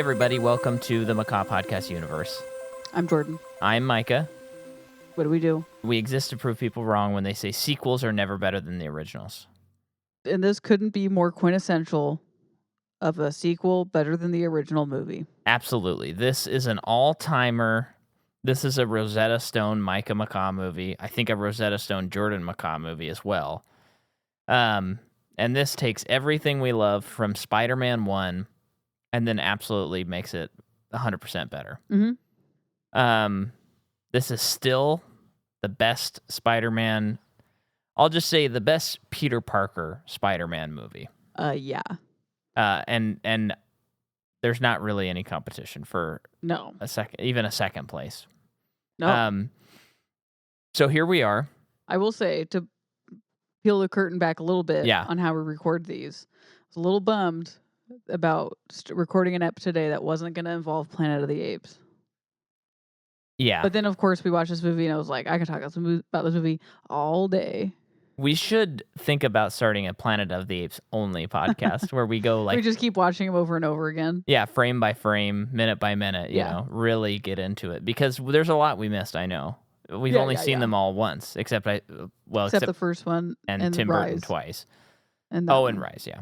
everybody. Welcome to the Macaw Podcast universe. I'm Jordan. I'm Micah. What do? We exist to prove people wrong when they say sequels are never better than the originals. And this couldn't be more quintessential of a sequel better than the original movie. Absolutely. This is an all-timer. This is a Rosetta Stone Micah Macaw movie. I think a Rosetta Stone Jordan Macaw movie as well. And this takes everything we love from Spider-Man 1 and then absolutely makes it 100% better. Mm-hmm. This is still the best Spider-Man. I'll just say the best Peter Parker Spider-Man movie. Yeah. And there's not really any competition for a second place. No. So here we are. I will say, to peel the curtain back a little bit Yeah. on how we record these, I was a little bummed about recording an ep today that wasn't going to involve Planet of the Apes. Yeah. But then, of course, we watched this movie, and I was like, I can talk about this movie all day. We should think about starting a Planet of the Apes only podcast where we go we just keep watching them over and over again. Yeah, frame by frame, minute by minute, you know, really get into it. Because there's a lot we missed, I know. We've only seen them all once, except the first one and Tim Rise. Burton twice. And Rise, yeah.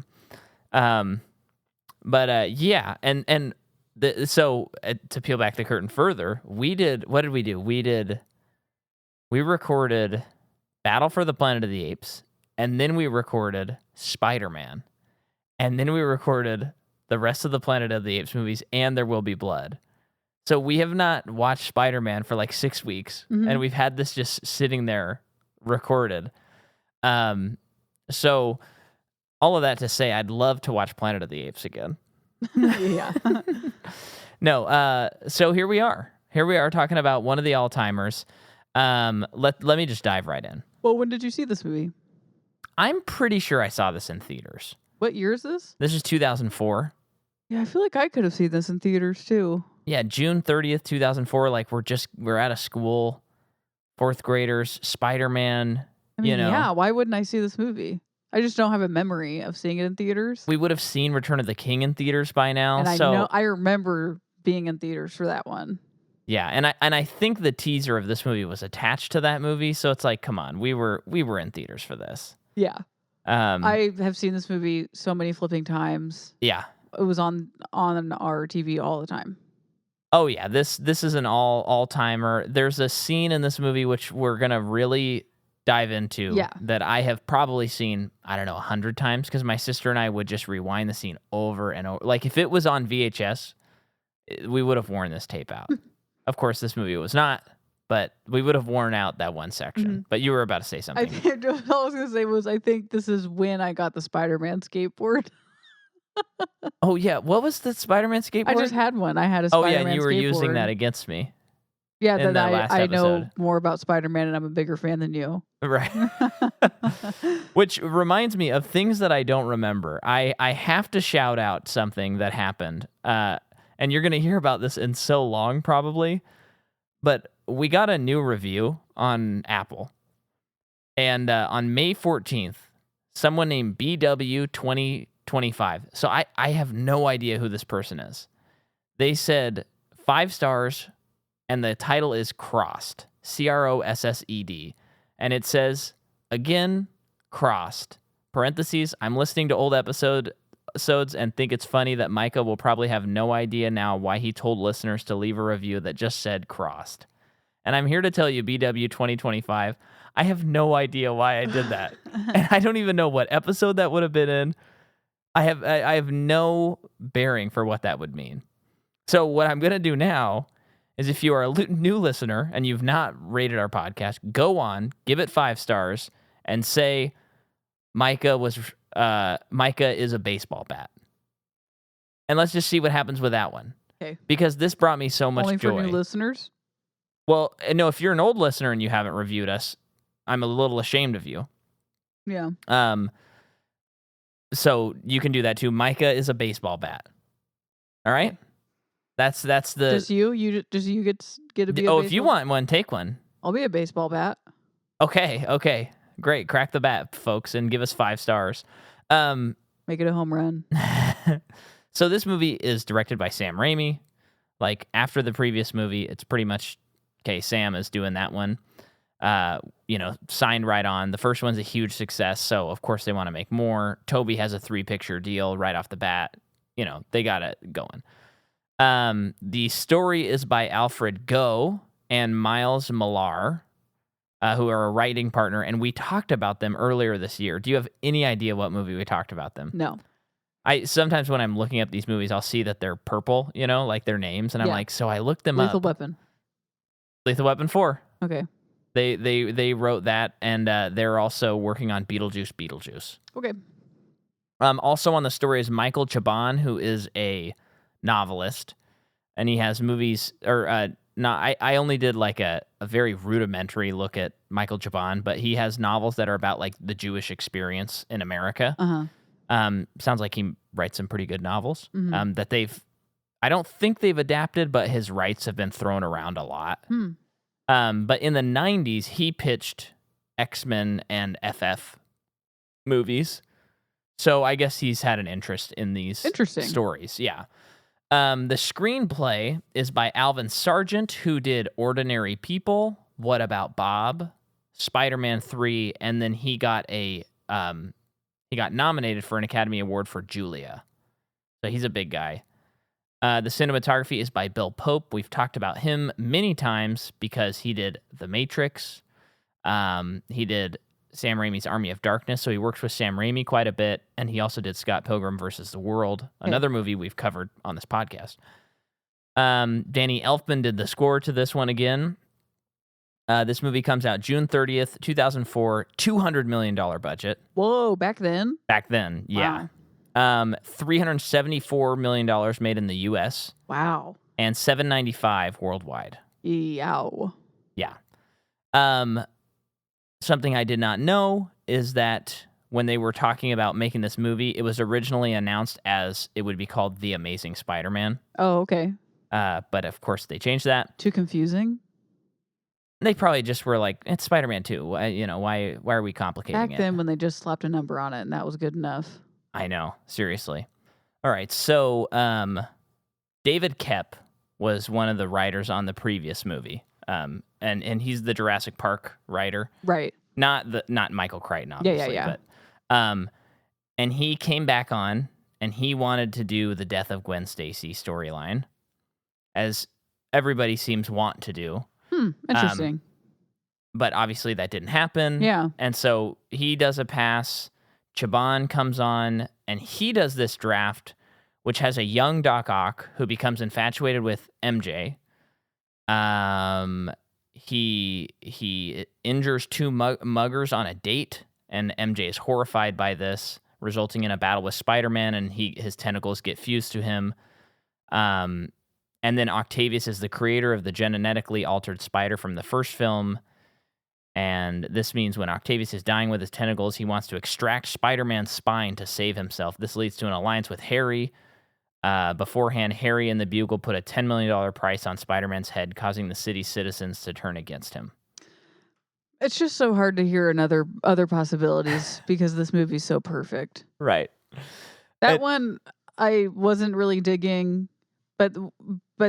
So to peel back the curtain further, what did we do? We recorded Battle for the Planet of the Apes, and then we recorded Spider-Man, and then we recorded the rest of the Planet of the Apes movies and There Will Be Blood. So we have not watched Spider-Man for like 6 weeks, and we've had this just sitting there recorded. So all of that to say, I'd love to watch Planet of the Apes again. Yeah. No, so here we are. Here we are talking about one of the all-timers. Let me just dive right in. Well, when did you see this movie? I'm pretty sure I saw this in theaters. What year is this? This is 2004. Yeah, I feel like I could have seen this in theaters too. Yeah, June 30th, 2004. Like we're out of school, fourth graders, Spider-Man. I mean, yeah, why wouldn't I see this movie? I just don't have a memory of seeing it in theaters. We would have seen Return of the King in theaters by now. And I remember being in theaters for that one. Yeah, and I think the teaser of this movie was attached to that movie, so it's like, come on, we were in theaters for this. Yeah. I have seen this movie so many flipping times. Yeah. It was on our TV all the time. Oh yeah, this is an all-timer. There's a scene in this movie which we're going to really dive into that I have probably seen, I don't know, 100 times, because my sister and I would just rewind the scene over and over. Like if it was on VHS, we would have worn this tape out. Of course, this movie was not, but we would have worn out that one section. Mm-hmm. But you were about to say something. All I was going to say was, I think this is when I got the Spider-Man skateboard. Oh, yeah. What was the Spider-Man skateboard? I just had one. I had a Spider-Man skateboard. Oh, yeah, and you were using that against me. Yeah, that I know more about Spider-Man, and I'm a bigger fan than you. Right. Which reminds me of things that I don't remember. I have to shout out something that happened. And you're going to hear about this in so long, probably. But we got a new review on Apple. And on May 14th, someone named BW2025. So I have no idea who this person is. They said 5 stars, and the title is Crossed. CROSSED. And it says, again, Crossed. Parentheses, I'm listening to old episodes and think it's funny that Micah will probably have no idea now why he told listeners to leave a review that just said Crossed. And I'm here to tell you, BW 2025, I have no idea why I did that. And I don't even know what episode that would have been in. I have no bearing for what that would mean. So what I'm going to do now is, if you are a new listener and you've not rated our podcast, go on, give it 5 stars, and say Micah is a baseball bat. And let's just see what happens with that one. Okay. Because this brought me so much joy. Only for new listeners? Well, no, if you're an old listener and you haven't reviewed us, I'm a little ashamed of you. Yeah. So you can do that too. Micah is a baseball bat. All right? That's the... Does you get to be a baseball? Oh, if you want one, take one. I'll be a baseball bat. Okay. Great. Crack the bat, folks, and give us 5 stars. Make it a home run. So this movie is directed by Sam Raimi. Like, after the previous movie, it's pretty much, okay, Sam is doing that one. Signed right on. The first one's a huge success, so of course they want to make more. Toby has a 3-picture deal right off the bat. They got it going. The story is by Alfred Goh and Miles Millar, who are a writing partner, and we talked about them earlier this year. Do you have any idea what movie we talked about them? No. Sometimes when I'm looking up these movies, I'll see that they're purple, like their names, and I'm like, so I looked them up. Lethal Weapon. Lethal Weapon 4. Okay. They wrote that, and they're also working on Beetlejuice. Okay. Also on the story is Michael Chabon, who is a novelist, and he has movies, I only did like a very rudimentary look at Michael Chabon, but he has novels that are about like the Jewish experience in America. Sounds like he writes some pretty good novels that I don't think they've adapted, but his rights have been thrown around a lot. But in the 90s, he pitched X-Men and FF movies. So I guess he's had an interest in these stories. Yeah. The screenplay is by Alvin Sargent, who did Ordinary People, What About Bob, Spider-Man 3, and then he got nominated for an Academy Award for Julia. So he's a big guy. The cinematography is by Bill Pope. We've talked about him many times because he did The Matrix. He did Sam Raimi's Army of Darkness, so he works with Sam Raimi quite a bit, and he also did Scott Pilgrim vs. the World, another movie we've covered on this podcast. Danny Elfman did the score to this one again. This movie comes out June 30th, 2004, $200 million budget. Whoa, back then? Back then, yeah. Wow. $374 million made in the U.S. Wow. And $795 worldwide. Yow. Yeah. Something I did not know is that when they were talking about making this movie, it was originally announced as it would be called The Amazing Spider-Man. Oh, okay. But of course they changed that. Too confusing? They probably just were like, it's Spider-Man 2. Why are we complicating it? Back then when they just slapped a number on it and that was good enough. I know, seriously. All right, so David Koepp was one of the writers on the previous movie. And he's the Jurassic Park writer. Right. Not Michael Crichton, obviously. Yeah. But, and he came back on, and he wanted to do the Death of Gwen Stacy storyline, as everybody seems want to do. Interesting. But obviously that didn't happen. Yeah. And so he does a pass. Chabon comes on, and he does this draft, which has a young Doc Ock who becomes infatuated with MJ. He injures two muggers on a date, and MJ is horrified by this, resulting in a battle with Spider-Man, and his tentacles get fused to him. And then Octavius is the creator of the genetically altered spider from the first film, and this means when Octavius is dying with his tentacles, he wants to extract Spider-Man's spine to save himself. This leads to an alliance with Harry. Beforehand, Harry and the Bugle put a $10 million price on Spider-Man's head, causing the city's citizens to turn against him. It's just so hard to hear other possibilities because this movie's so perfect. Right. That one I wasn't really digging, but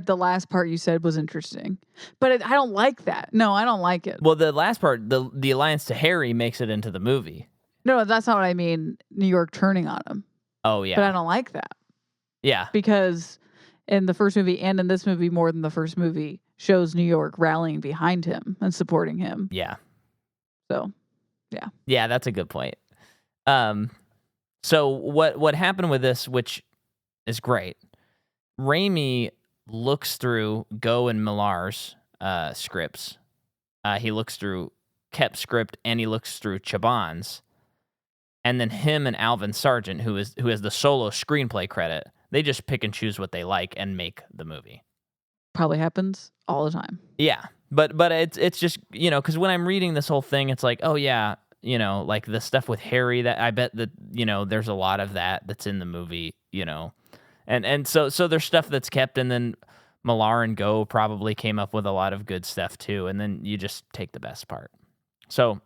the last part you said was interesting. But I don't like that. No, I don't like it. Well, the last part, the alliance to Harry makes it into the movie. No, that's not what I mean. New York turning on him. Oh, yeah. But I don't like that. Yeah. Because in the first movie and in this movie more than the first movie shows New York rallying behind him and supporting him. Yeah. So, yeah. Yeah, that's a good point. So what happened with this, which is great, Raimi looks through Goh and Millar's scripts. He looks through Koepp's script, and he looks through Chabon's. And then him and Alvin Sargent, who has the solo screenplay credit, they just pick and choose what they like and make the movie. Probably happens all the time. Yeah, but it's just, because when I'm reading this whole thing, it's like, oh yeah, like the stuff with Harry, that I bet that there's a lot of that's in the movie, and so there's stuff that's kept, and then Millar and Goh probably came up with a lot of good stuff too, and then you just take the best part. So,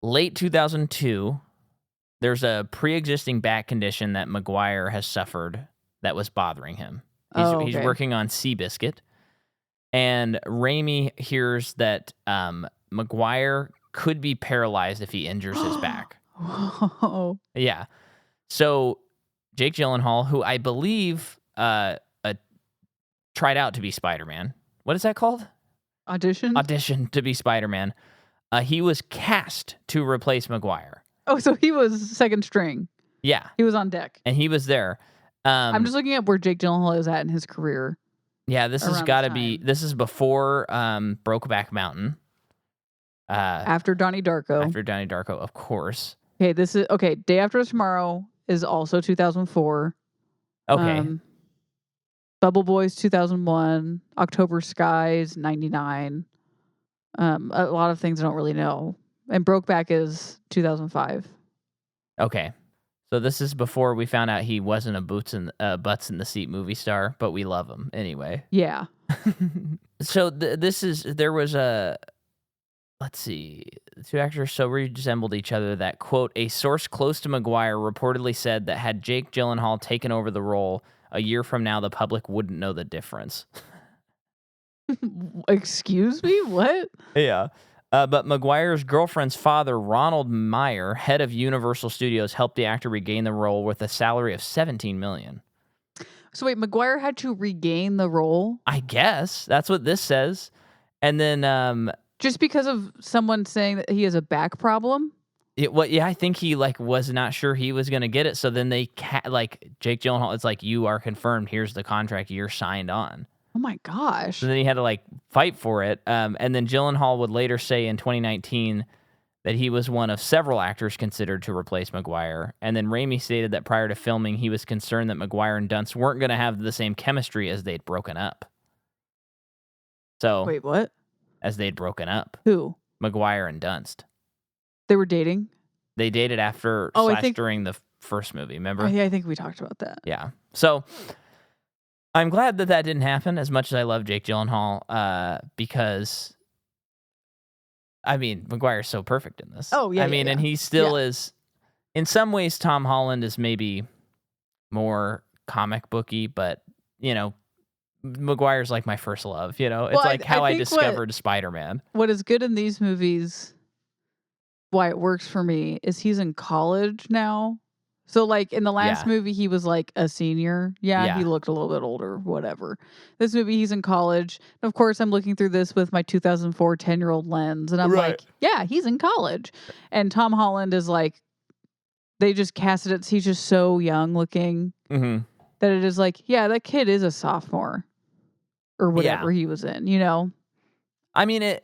late 2002, there's a pre-existing back condition that Maguire has suffered that was bothering him. He's okay. working on Seabiscuit, and Raimi hears that Maguire could be paralyzed if he injures his back. Whoa. Yeah. So Jake Gyllenhaal, who I believe tried out to be Spider-Man. What is that called? Audition? Audition to be Spider-Man. He was cast to replace Maguire. Oh, so he was second string. Yeah. He was on deck. And he was there. I'm just looking at where Jake Gyllenhaal is at in his career. Yeah, this has around got this to be. time. This is before Brokeback Mountain. After Donnie Darko. After Donnie Darko, of course. Okay, Day After Tomorrow is also 2004. Okay. Bubble Boys 2001. October Skies 99. A lot of things I don't really know. And Brokeback is 2005. Okay. So this is before we found out he wasn't a butts in the seat movie star, but we love him anyway. Yeah. So there was a, let's see, the two actors so resembled each other that, quote, a source close to Maguire reportedly said that had Jake Gyllenhaal taken over the role a year from now, the public wouldn't know the difference. Excuse me? What? Yeah. But Maguire's girlfriend's father, Ronald Meyer, head of Universal Studios, helped the actor regain the role with a salary of $17 million. So wait, Maguire had to regain the role? I guess that's what this says. And then just because of someone saying that he has a back problem? I think he was not sure he was going to get it. So then they Jake Gyllenhaal, it's like, you are confirmed. Here's the contract you're signed on. Oh my gosh. So then he had to fight for it. And then Gyllenhaal would later say in 2019 that he was one of several actors considered to replace Maguire. And then Raimi stated that prior to filming, he was concerned that Maguire and Dunst weren't going to have the same chemistry as they'd broken up. So wait, what? As they'd broken up. Who? Maguire and Dunst. They were dating? They dated after during the first movie, remember? Oh, yeah, I think we talked about that. Yeah. So I'm glad that didn't happen, as much as I love Jake Gyllenhaal, because, I mean, Maguire's so perfect in this. Oh, yeah. And he still is, in some ways, Tom Holland is maybe more comic booky, but, Maguire's like my first love, It's how I discovered Spider-Man. What is good in these movies, why it works for me, is he's in college now. So, in the last movie, he was, a senior. Yeah, he looked a little bit older, whatever. This movie, he's in college. And of course, I'm looking through this with my 2004 10-year-old lens, and I'm like, yeah, he's in college. And Tom Holland is they just casted it. He's just so young looking that it is that kid is a sophomore or whatever he was in, I mean,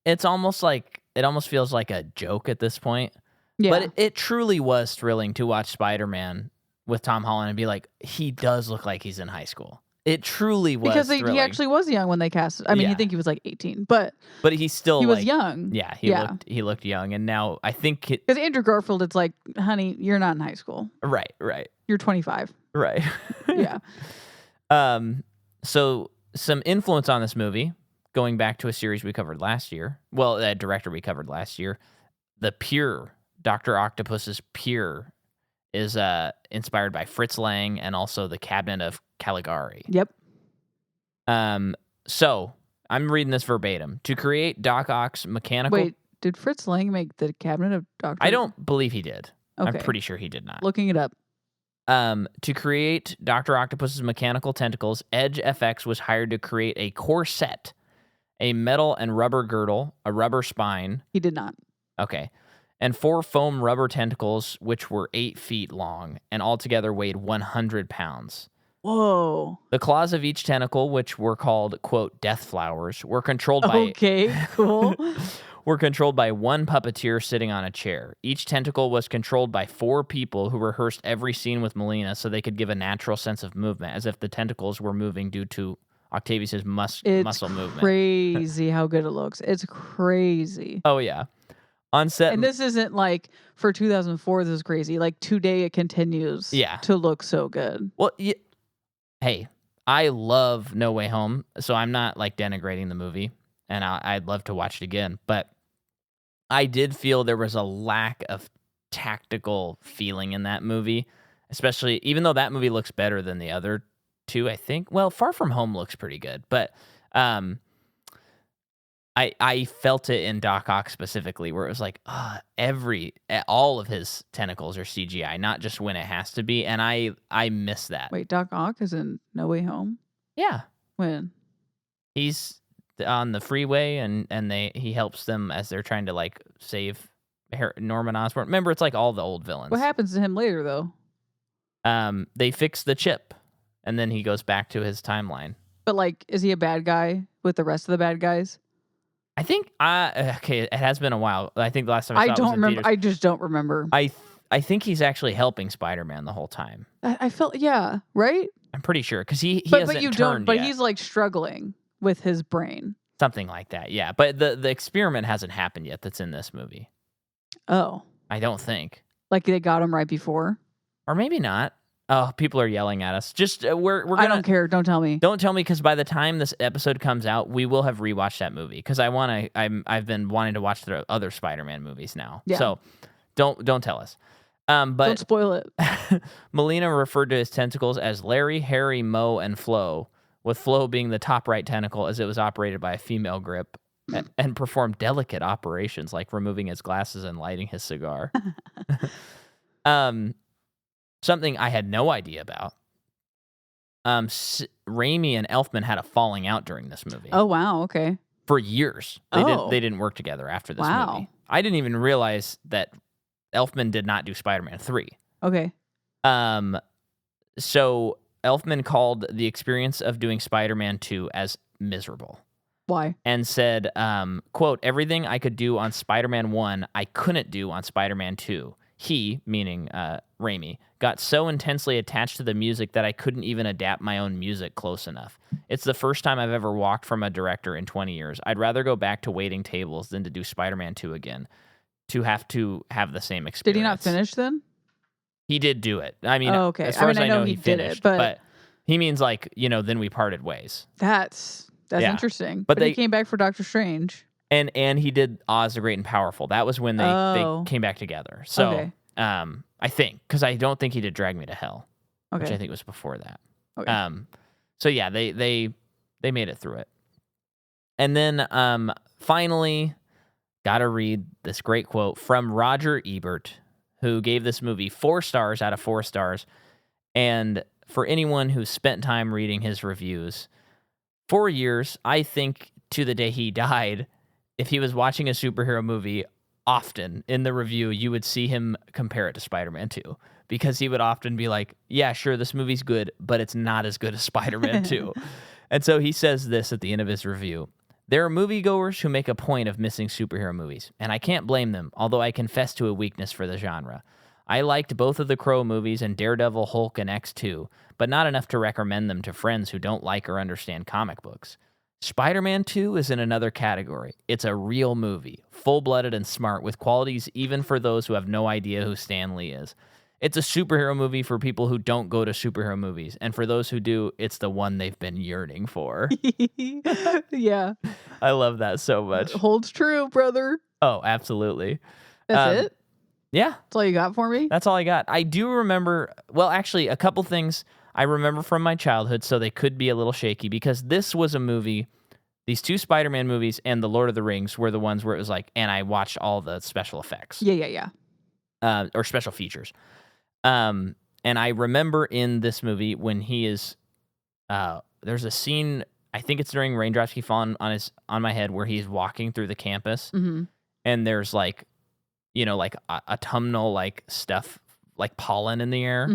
it's almost it almost feels like a joke at this point. Yeah. But it truly was thrilling to watch Spider-Man with Tom Holland and be like, he does look like he's in high school. It trually was because thrilling. He actually was young when they cast it. I mean, you think he was 18, but he's still he was young. Yeah, he looked young, and now I think because Andrew Garfield, it's honey, you're not in high school. Right. You're 25. Right. Yeah. So some influence on this movie, going back to a series we covered last year. Well, a director we covered last year, The Pure. Dr. Octopus's Pure is inspired by Fritz Lang and also the Cabinet of Caligari. Yep. So I'm reading this verbatim. To create Doc Ock's mechanical... Wait, did Fritz Lang make the Cabinet of Dr. I don't believe he did. Okay. I'm pretty sure he did not. Looking it up. To create Dr. Octopus's mechanical tentacles, Edge FX was hired to create a core set, a metal and rubber girdle, a rubber spine. He did not. Okay. And 4 foam rubber tentacles, which were 8 feet long and altogether weighed 100 pounds. Whoa. The claws of each tentacle, which were called, quote, death flowers, were controlled by... Okay, cool. were controlled by one puppeteer sitting on a chair. Each tentacle was controlled by 4 people who rehearsed every scene with Melina so they could give a natural sense of movement, as if the tentacles were moving due to Octavius's muscle movement. It's crazy how good it looks. It's crazy. Oh, yeah. On set, and this isn't for 2004. This is crazy. Today it continues. To look so good. Well, hey, I love No Way Home, so I'm not denigrating the movie, and I'd love to watch it again. But I did feel there was a lack of tactical feeling in that movie, especially even though that movie looks better than the other two, I think. Well, Far From Home looks pretty good, but I felt it in Doc Ock specifically, where it was like all of his tentacles are CGI, not just when it has to be, and I miss that. Wait, Doc Ock is in No Way Home? Yeah. When? He's on the freeway, and he helps them as they're trying to like save Norman Osborn. Remember, it's like all the old villains. What happens to him later, though? They fix the chip, and then he goes back to his timeline. But like, is he a bad guy with the rest of the bad guys? I think okay, it has been a while. I think the last time I saw don't it was remember. in theaters. I just don't remember. I think he's actually helping Spider-Man the whole time. I felt right. I'm pretty sure because he hasn't turned But yet. he's like struggling with his brain. Something like that, yeah. But the experiment hasn't happened yet. That's in this movie. Oh, I don't think. Like they got him right before, or maybe not. Oh, people are yelling at us. Just we're gonna. I don't care. Don't tell me. Don't tell me, because by the time this episode comes out, we will have rewatched that movie. Because I've been wanting to watch the other Spider-Man movies now. Yeah. So don't tell us. But don't spoil it. Molina referred to his tentacles as Larry, Harry, Mo, and Flo, with Flo being the top right tentacle, as it was operated by a female grip and performed delicate operations like removing his glasses and lighting his cigar. Something I had no idea about. Raimi and Elfman had a falling out during this movie. Oh wow, okay. For years, they didn't work together after this movie. I didn't even realize that Elfman did not do Spider-Man 3. Okay. So Elfman called the experience of doing Spider-Man 2 as miserable. Why? And said, quote, "Everything I could do on Spider-Man 1, I couldn't do on Spider-Man 2. He," meaning Raimi, "got so intensely attached to the music that I couldn't even adapt my own music close enough. It's the first time I've ever walked from a director in 20 years. I'd rather go back to waiting tables than to do Spider-Man 2 again, to have the same experience." Did he not finish then? He did do it. I mean, okay. As far as I know, he did finished. It, but he means like, then we parted ways. That's interesting. But he came back for Doctor Strange. And he did Oz the Great and Powerful. That was when they came back together. So, okay. I think, because I don't think he did Drag Me to Hell, which I think was before that. Okay. So yeah, they made it through it. And then finally, gotta read this great quote from Roger Ebert, who gave this movie 4 stars out of 4 stars. And for anyone who's spent time reading his reviews, 4 years, I think to the day he died, if he was watching a superhero movie, often in the review, you would see him compare it to Spider-Man 2, because he would often be like, yeah, sure, this movie's good, but it's not as good as Spider-Man 2. And so he says this at the end of his review: "There are moviegoers who make a point of missing superhero movies, and I can't blame them, although I confess to a weakness for the genre. I liked both of the Crow movies and Daredevil, Hulk, and X2, but not enough to recommend them to friends who don't like or understand comic books. Spider-Man 2 is in another category. It's a real movie, full-blooded and smart, with qualities even for those who have no idea who Stan Lee is. It's a superhero movie for people who don't go to superhero movies, and for those who do, it's the one they've been yearning for." Yeah. I love that so much. It holds true, brother. Oh, absolutely. That's it? Yeah. That's all you got for me? That's all I got. I do remember, well, actually, a couple things I remember from my childhood, so they could be a little shaky, because this was a movie, these 2 Spider-Man movies and The Lord of the Rings were the ones where it was like, and I watched all the special effects. Yeah. Or special features. And I remember in this movie when he is, there's a scene, I think it's during Raindrops Keep Falling on My Head, where he's walking through the campus, and there's like, like autumnal like stuff, like pollen in the air.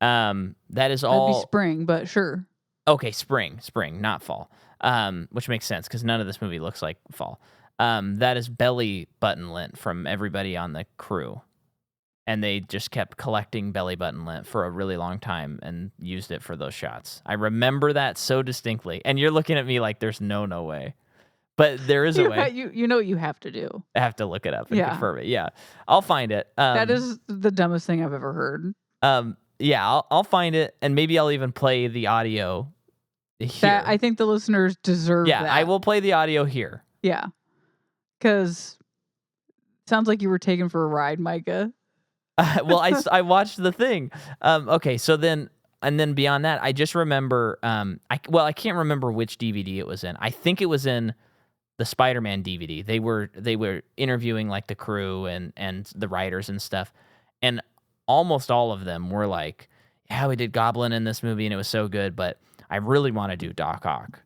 That is all. That'd be spring, but sure. Okay, spring, not fall. Which makes sense because none of this movie looks like fall. That is belly button lint from everybody on the crew. And they just kept collecting belly button lint for a really long time and used it for those shots. I remember that so distinctly. And you're looking at me like there's no way. But there is a way. You know what you have to do. I have to look it up and confirm it. Yeah, I'll find it. That is the dumbest thing I've ever heard. Yeah, I'll find it, and maybe I'll even play the audio here. I think the listeners deserve that. Yeah, I will play the audio here. Yeah, because Sounds like you were taken for a ride, Micah. Well, I watched the thing. Okay, so then beyond that, I just remember. I can't remember which DVD it was in. I think it was in the Spider-Man DVD. They were interviewing like the crew and the writers and stuff, and almost all of them were like, "Yeah, we did Goblin in this movie, and it was so good, but I really want to do Doc Ock."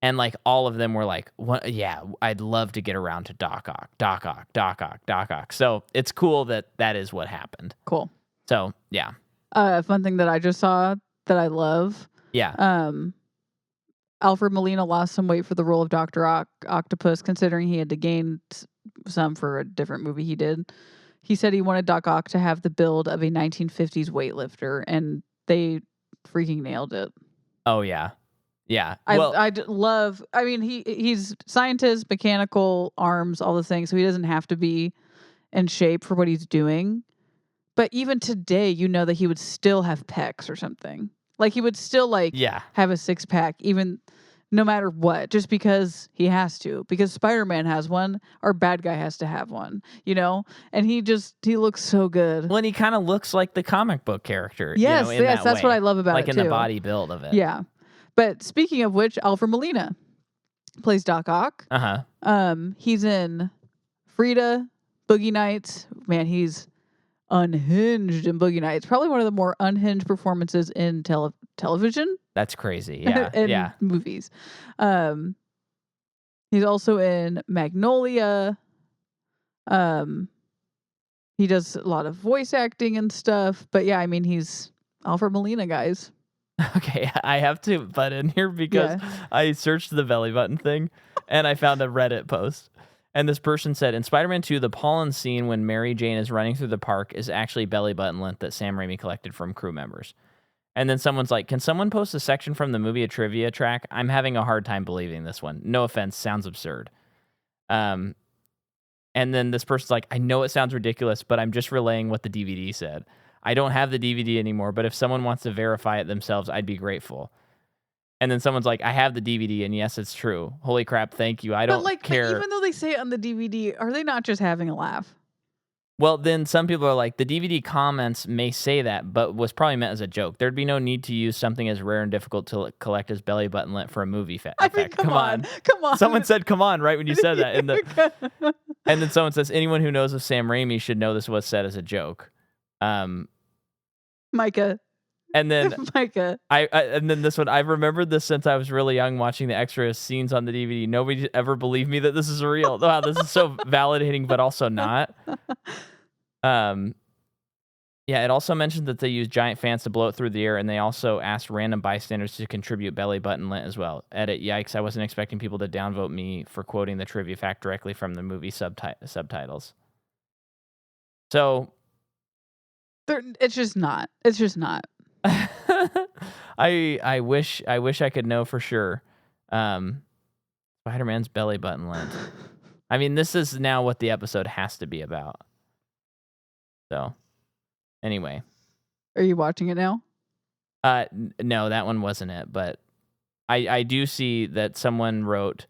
And like all of them were like, "What? Yeah, I'd love to get around to Doc Ock, Doc Ock, Doc Ock, Doc Ock." So it's cool that is what happened. Cool. So yeah. A fun thing that I just saw that I love. Yeah. Alfred Molina lost some weight for the role of Dr. Octopus, considering he had to gain some for a different movie he did. He said he wanted Doc Ock to have the build of a 1950s weightlifter, and they freaking nailed it. Oh yeah. Yeah. Well, I love. I mean, he's scientist, mechanical arms, all the things, so he doesn't have to be in shape for what he's doing. But even today, you know that he would still have pecs or something. Like he would still have a 6-pack, even no matter what, just because he has to. Because Spider-Man has one, our bad guy has to have one, you know. And he looks so good. Well, and he kind of looks like the comic book character. Yes, you know, yes, that's what I love about it in too. the body build of it. Yeah. But speaking of which, Alfred Molina plays Doc Ock. He's in Frida, Boogie Nights. Man, he's unhinged in Boogie Nights. Probably one of the more unhinged performances in television. That's crazy. Yeah. in movies. He's also in Magnolia. He does a lot of voice acting and stuff. But yeah, I mean, he's Alfred Molina, guys. Okay, I have to butt in here because I searched the belly button thing and I found a Reddit post. And this person said, in Spider-Man 2, the pollen scene when Mary Jane is running through the park is actually belly button lint that Sam Raimi collected from crew members. And then someone's like, can someone post a section from the movie, a trivia track? I'm having a hard time believing this one. No offense, sounds absurd. And then this person's like, I know it sounds ridiculous, but I'm just relaying what the DVD said. I don't have the DVD anymore, but if someone wants to verify it themselves, I'd be grateful. And then someone's like, I have the DVD, and yes, it's true. Holy crap, thank you. I don't care. But even though they say it on the DVD, are they not just having a laugh? Well, then some people are like, the DVD comments may say that, but was probably meant as a joke. There'd be no need to use something as rare and difficult to collect as belly button lint for a movie effect. I mean, come on. Someone said, come on, right when you said that. And then someone says, anyone who knows of Sam Raimi should know this was said as a joke. Micah. And then Micah. And then this one, I've remembered this since I was really young watching the extra scenes on the DVD. Nobody ever believed me that this is real. Wow, this is so validating, but also not. Yeah, it also mentioned that they used giant fans to blow it through the air, and they also asked random bystanders to contribute belly button lint as well. Edit, yikes, I wasn't expecting people to downvote me for quoting the trivia fact directly from the movie subtitles. So... It's just not. It's just not. I wish I could know for sure. Spider-Man's belly button lint. I mean, this is now what the episode has to be about. So, anyway. Are you watching it now? No, that one wasn't it. But I do see that someone wrote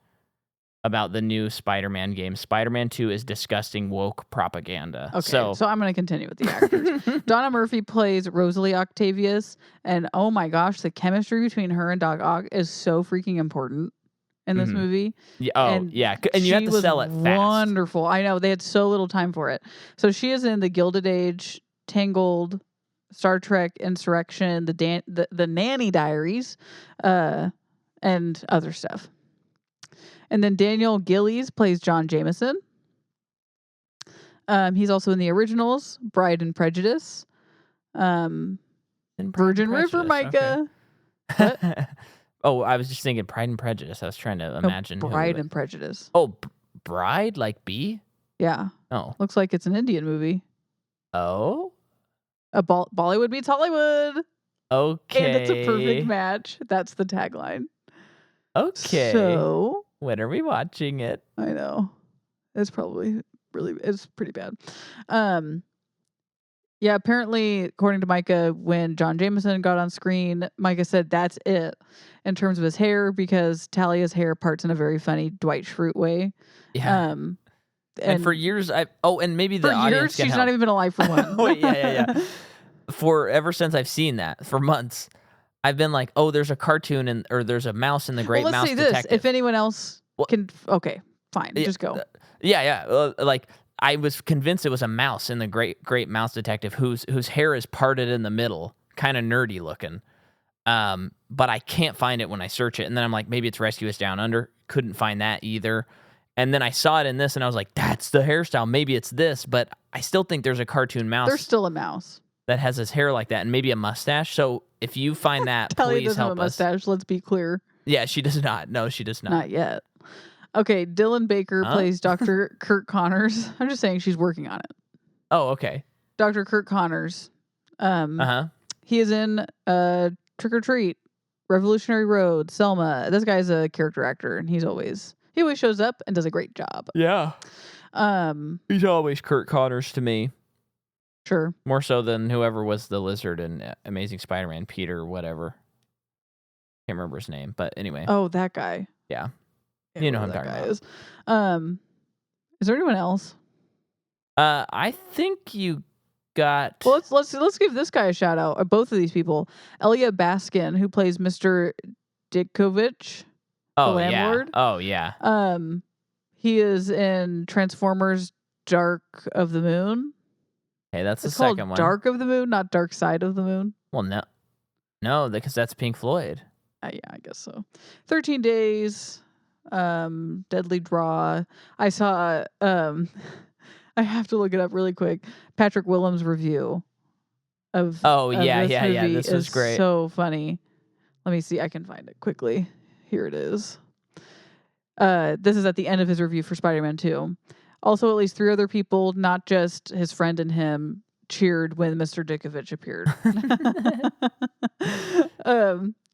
about the new Spider-Man game. Spider-Man 2 is disgusting woke propaganda. Okay, so I'm going to continue with the actors. Donna Murphy plays Rosalie Octavius, and oh my gosh, the chemistry between her and Doc Ock is so freaking important in this movie. Yeah, and you have to sell it fast. Wonderful. I know, they had so little time for it. So she is in The Gilded Age, Tangled, Star Trek Insurrection, the Nanny Diaries, and other stuff. And then Daniel Gillies plays John Jameson. He's also in the originals, Bride and Prejudice. Virgin River, Micah. Okay. Oh, I was just thinking Pride and Prejudice. I was trying to imagine. Bride and Prejudice. Oh, Bride? Like B? Yeah. Oh. Looks like it's an Indian movie. Oh? Bollywood meets Hollywood. Okay. And it's a perfect match. That's the tagline. Okay. So... when are we watching it? I know. It's probably it's pretty bad. Yeah, apparently, according to Micah, when John Jameson got on screen, Micah said that's it in terms of his hair, because Talia's hair parts in a very funny Dwight Schrute way. Yeah. And for years, and maybe the for audience years can she's help. not even been alive for one. Wait, yeah. For ever since I've seen that, for months, I've been like, oh, there's a cartoon or there's a mouse in the Great Mouse Detective. This. If anyone else can, okay, fine, just go. Like I was convinced it was a mouse in the Great Mouse Detective whose hair is parted in the middle, kind of nerdy looking. But I can't find it when I search it, and then I'm like, maybe it's Rescue Us Down Under. Couldn't find that either. And then I saw it in this, and I was like, that's the hairstyle. Maybe it's this, but I still think there's a cartoon mouse. There's still a mouse that has his hair like that, and maybe a mustache. So if you find that, Talia please doesn't help have a mustache. us. Let's be clear. Yeah, she does not. No, she does not. Not yet. Okay, Dylan Baker plays Dr. Kurt Connors. I'm just saying she's working on it. Oh, okay. Dr. Kurt Connors. He is in Trick or Treat, Revolutionary Road, Selma. This guy's a character actor, and he always shows up and does a great job. Yeah. He's always Kurt Connors to me. Sure. More so than whoever was the lizard in Amazing Spider-Man, Peter, whatever. Can't remember his name, but anyway. Oh, that guy. Yeah. You know who I'm talking about. Is there anyone else? I think you got. Well, let's give this guy a shout out. Both of these people, Elliot Baskin, who plays Mr. Ditkovich, the landlord. Yeah. Oh yeah. He is in Transformers: Dark of the Moon. Hey, that's it's the second one. Dark of the Moon, not Dark Side of the Moon. Well, no, because that's Pink Floyd. Yeah, I guess so. 13 Days. Deadly Draw. I saw I have to look it up really quick. Patrick Willems' review of this movie. This was great. So funny. Let me see. I can find it quickly. Here it is. This is at the end of his review for Spider-Man 2. Also, at least 3 other people, not just his friend and him, cheered when Mr. Ditkovich appeared.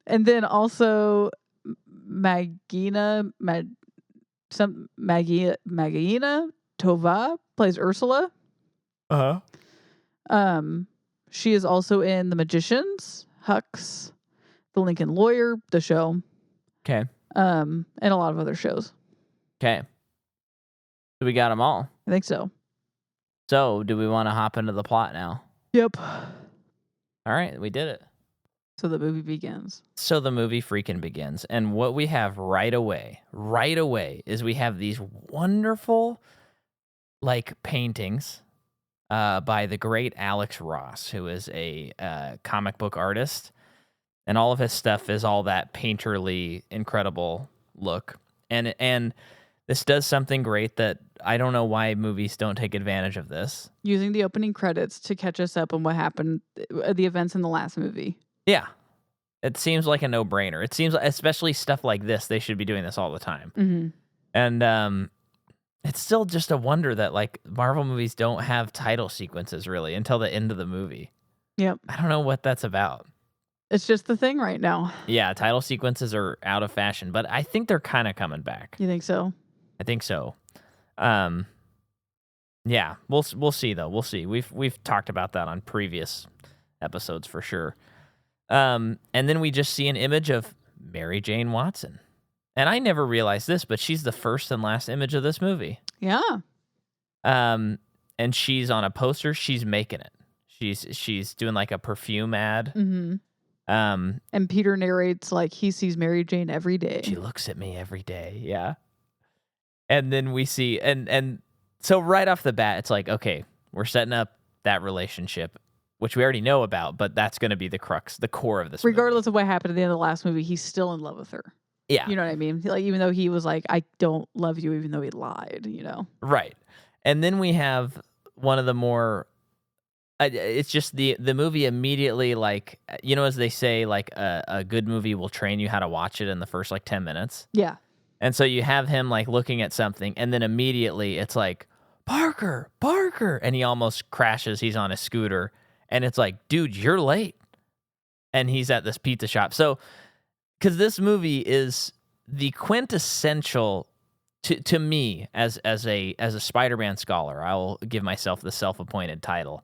And then also Magina Tova plays Ursula. She is also in The Magicians, Hux, The Lincoln Lawyer, the show. Okay. And a lot of other shows. Okay. So we got them all. I think so. So, do we want to hop into the plot now? Yep. All right, we did it. So the movie begins. So the movie freaking begins. And what we have right away, is we have these wonderful, paintings by the great Alex Ross, who is a comic book artist. And all of his stuff is all that painterly, incredible look. And this does something great that I don't know why movies don't take advantage of this. Using the opening credits to catch us up on what happened, the events in the last movie. Yeah. It seems like a no-brainer. It seems, especially stuff like this, they should be doing this all the time. Mm-hmm. And it's still just a wonder that, Marvel movies don't have title sequences, really, until the end of the movie. Yep. I don't know what that's about. It's just the thing right now. Yeah, title sequences are out of fashion, but I think they're kind of coming back. You think so? I think so. Yeah, we'll see though. We'll see. We've talked about that on previous episodes for sure. And then we just see an image of Mary Jane Watson. And I never realized this, but she's the first and last image of this movie. Yeah. And she's on a poster. She's making it. She's doing a perfume ad. Mm-hmm. And Peter narrates he sees Mary Jane every day. She looks at me every day. Yeah. And then we see, and so right off the bat, it's okay, we're setting up that relationship, which we already know about, but that's going to be the crux, the core of this Regardless movie. of what happened at the end of the last movie, he's still in love with her. Yeah. You know what I mean? Even though he was I don't love you, even though he lied, Right. And then we have one of the more, it's just the movie immediately, as they say, a good movie will train you how to watch it in the first 10 minutes. Yeah. And so you have him looking at something, and then immediately it's Parker, and he almost crashes. He's on a scooter, and it's dude, you're late. And he's at this pizza shop. So, because this movie is the quintessential, to me as a Spider-Man scholar, I will give myself the self-appointed title.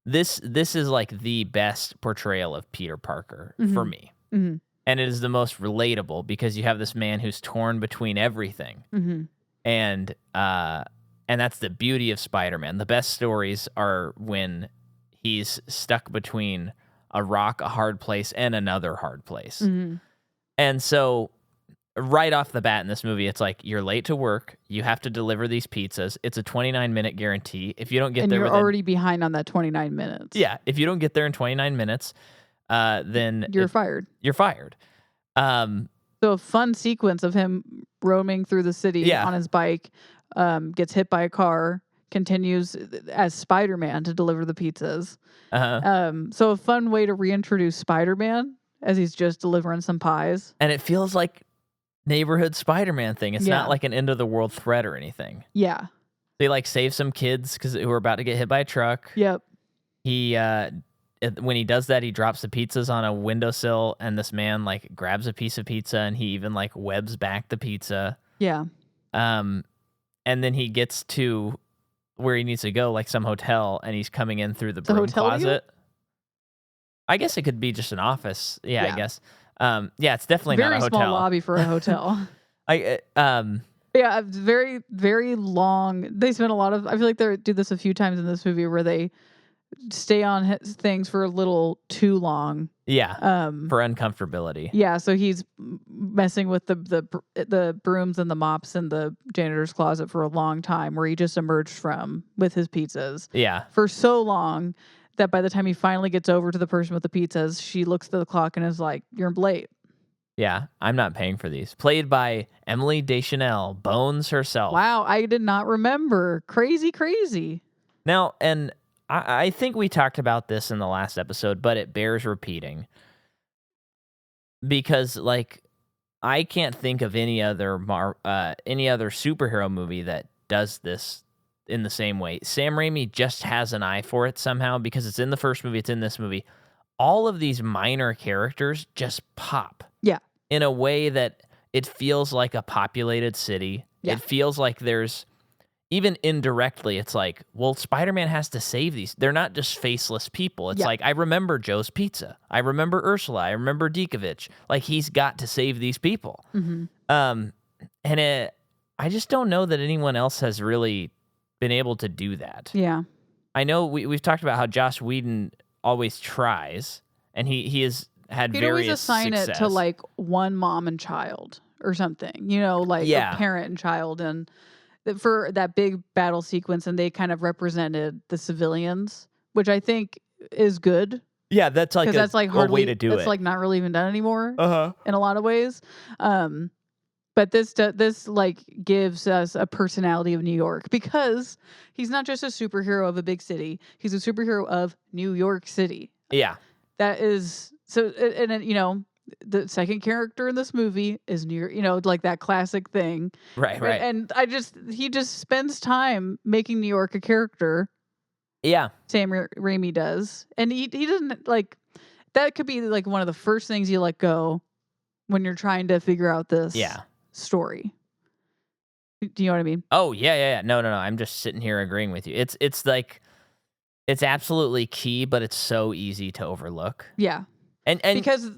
This is the best portrayal of Peter Parker for me. Mm-hmm. And it is the most relatable because you have this man who's torn between everything. Mm-hmm. And And that's the beauty of Spider-Man. The best stories are when he's stuck between a rock, a hard place, and another hard place. Mm-hmm. And so right off the bat in this movie, it's like, you're late to work. You have to deliver these pizzas. It's a 29-minute guarantee. If you don't get there you're already behind on that 29 minutes. Yeah. If you don't get there in 29 minutes, then you're fired. You're fired. So a fun sequence of him roaming through the city on his bike, gets hit by a car, continues as Spider-Man to deliver the pizzas. So a fun way to reintroduce Spider-Man as he's just delivering some pies. And it feels like neighborhood Spider-Man thing. It's not like an end of the world threat or anything. Yeah. They like save some kids who are about to get hit by a truck. Yep. He when he does that, he drops the pizzas on a windowsill, and this man like grabs a piece of pizza, and he even like webs back the pizza. Yeah. And then he gets to where he needs to go, like some hotel, and he's coming in through the broom closet. I guess it could be just an office. Yeah. I guess. It's definitely not a hotel. Very small lobby for a hotel. Yeah, very, very long. They spend a lot of. I feel like they do this a few times in this movie where they stay on things for a little too long. Yeah. For uncomfortability. Yeah, so he's messing with the brooms and the mops in the janitor's closet for a long time, where he just emerged from with his pizzas. Yeah. For so long that by the time he finally gets over to the person with the pizzas, she looks at the clock and is like, "You're late." Yeah, I'm not paying for these. Played by Emily Deschanel, Bones herself. Wow, I did not remember. Crazy. Now, and I think we talked about this in the last episode, but it bears repeating. Because, like, I can't think of any other superhero movie that does this in the same way. Sam Raimi just has an eye for it somehow, because it's in the first movie, it's in this movie. All of these minor characters just pop. Yeah. In a way that it feels like a populated city. Yeah. It feels like there's, even indirectly, it's like, well, Spider-Man has to save these. They're not just faceless people. It's like, I remember Joe's Pizza. I remember Ursula. I remember Djokovic. Like, he's got to save these people. Mm-hmm. And I just don't know that anyone else has really been able to do that. Yeah. I know we've talked about how Joss Whedon always tries, and he has had He'd various always assign success. It to like one mom and child or something, like a parent and child, and for that big battle sequence, and they kind of represented the civilians, which I think is good. Yeah, that's like that's like hardly, way to do it. It's like not really even done anymore in a lot of ways. But this like gives us a personality of New York, because he's not just a superhero of a big city. He's a superhero of New York City. Yeah. That is so, and the second character in this movie is New York, like that classic thing. Right. And he just spends time making New York a character. Yeah. Sam Raimi does. And he doesn't like, that could be like one of the first things you let go when you're trying to figure out this story. Do you know what I mean? Oh, yeah. No. I'm just sitting here agreeing with you. It's like, it's absolutely key, but it's so easy to overlook. Yeah. And because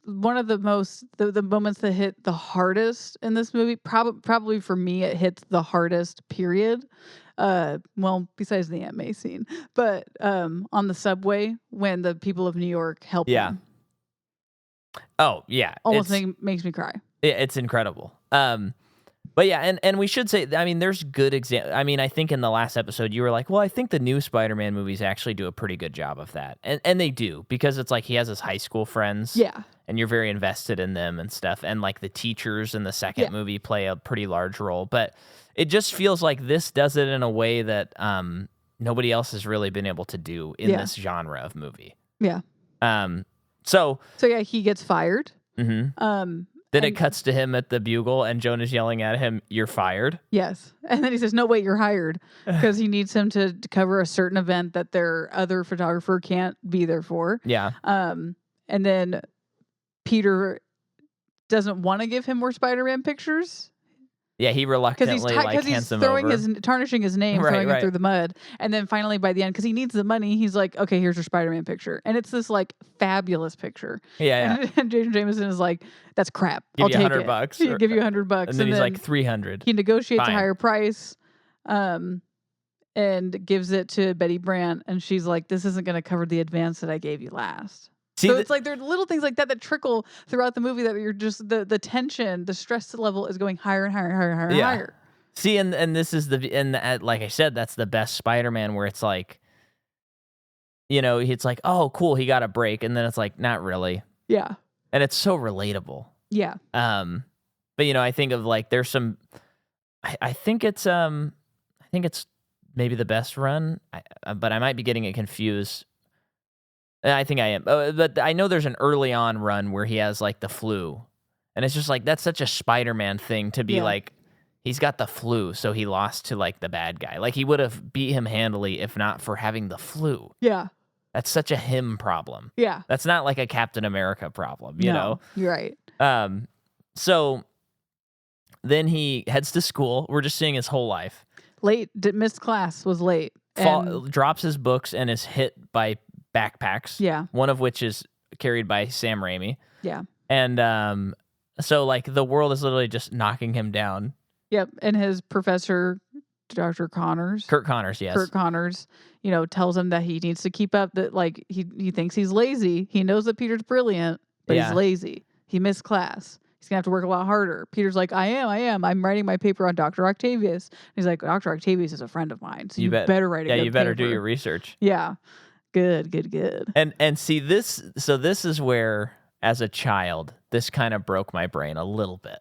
one of the most the moments that hit the hardest in this movie, probably for me, it hits the hardest, period. Well, besides the Aunt May scene, but on the subway when the people of New York help him. Oh, yeah. Almost makes me cry. It's incredible. But yeah, and we should say, I mean, there's good examples. I mean, I think in the last episode you were like, well, I think the new Spider-Man movies actually do a pretty good job of that. And they do, because it's like he has his high school friends. Yeah. And you're very invested in them and stuff. And like the teachers in the second movie play a pretty large role. But it just feels like this does it in a way that nobody else has really been able to do in this genre of movie. Yeah. So yeah, he gets fired. Mm-hmm. Then it cuts to him at the Bugle, and Jonah's yelling at him, "You're fired." Yes. And then he says, "No, wait, you're hired," because he needs him to cover a certain event that their other photographer can't be there for. Yeah. And then Peter doesn't want to give him more Spider-Man pictures. Yeah, he reluctantly hands him over. Tarnishing his name, throwing him through the mud. And then finally, by the end, because he needs the money, he's like, "Okay, here's your Spider-Man picture." And it's this like fabulous picture. Yeah. And Jason Jameson is like, "That's crap. I'll take $100. He'll give you $100. And then he's like 300. He negotiates a higher price. and gives it to Betty Brant, and she's like, "This isn't going to cover the advance that I gave you last." So it's like there are little things like that trickle throughout the movie that you're just the tension, the stress level is going higher and higher and higher and higher and higher. See, and this is like I said, that's the best Spider-Man, where it's like, it's like, oh, cool, he got a break, and then it's like, not really. Yeah. And it's so relatable. Yeah. But I think of like there's some, I think it's maybe the best run, but I might be getting it confused. I think I am. But I know there's an early on run where he has like the flu. And it's just like, that's such a Spider-Man thing to be like, he's got the flu, so he lost to like the bad guy. Like he would have beat him handily if not for having the flu. Yeah. That's such a him problem. Yeah. That's not like a Captain America problem, you know? You're right. So then he heads to school. We're just seeing his whole life. Late, missed class, was late. Drops his books and is hit by backpacks. Yeah. One of which is carried by Sam Raimi. Yeah. And so like the world is literally just knocking him down. Yep. And his professor, Dr. Connors. Kurt Connors, yes. Kurt Connors, tells him that he needs to keep up, that like he thinks he's lazy. He knows that Peter's brilliant, but he's lazy. He missed class. He's going to have to work a lot harder. Peter's like, I am. I'm writing my paper on Dr. Octavius. He's like, Dr. Octavius is a friend of mine, so you better write a good paper. Yeah, you better do your research. Yeah. Good. And see this, so this is where, as a child, this kind of broke my brain a little bit.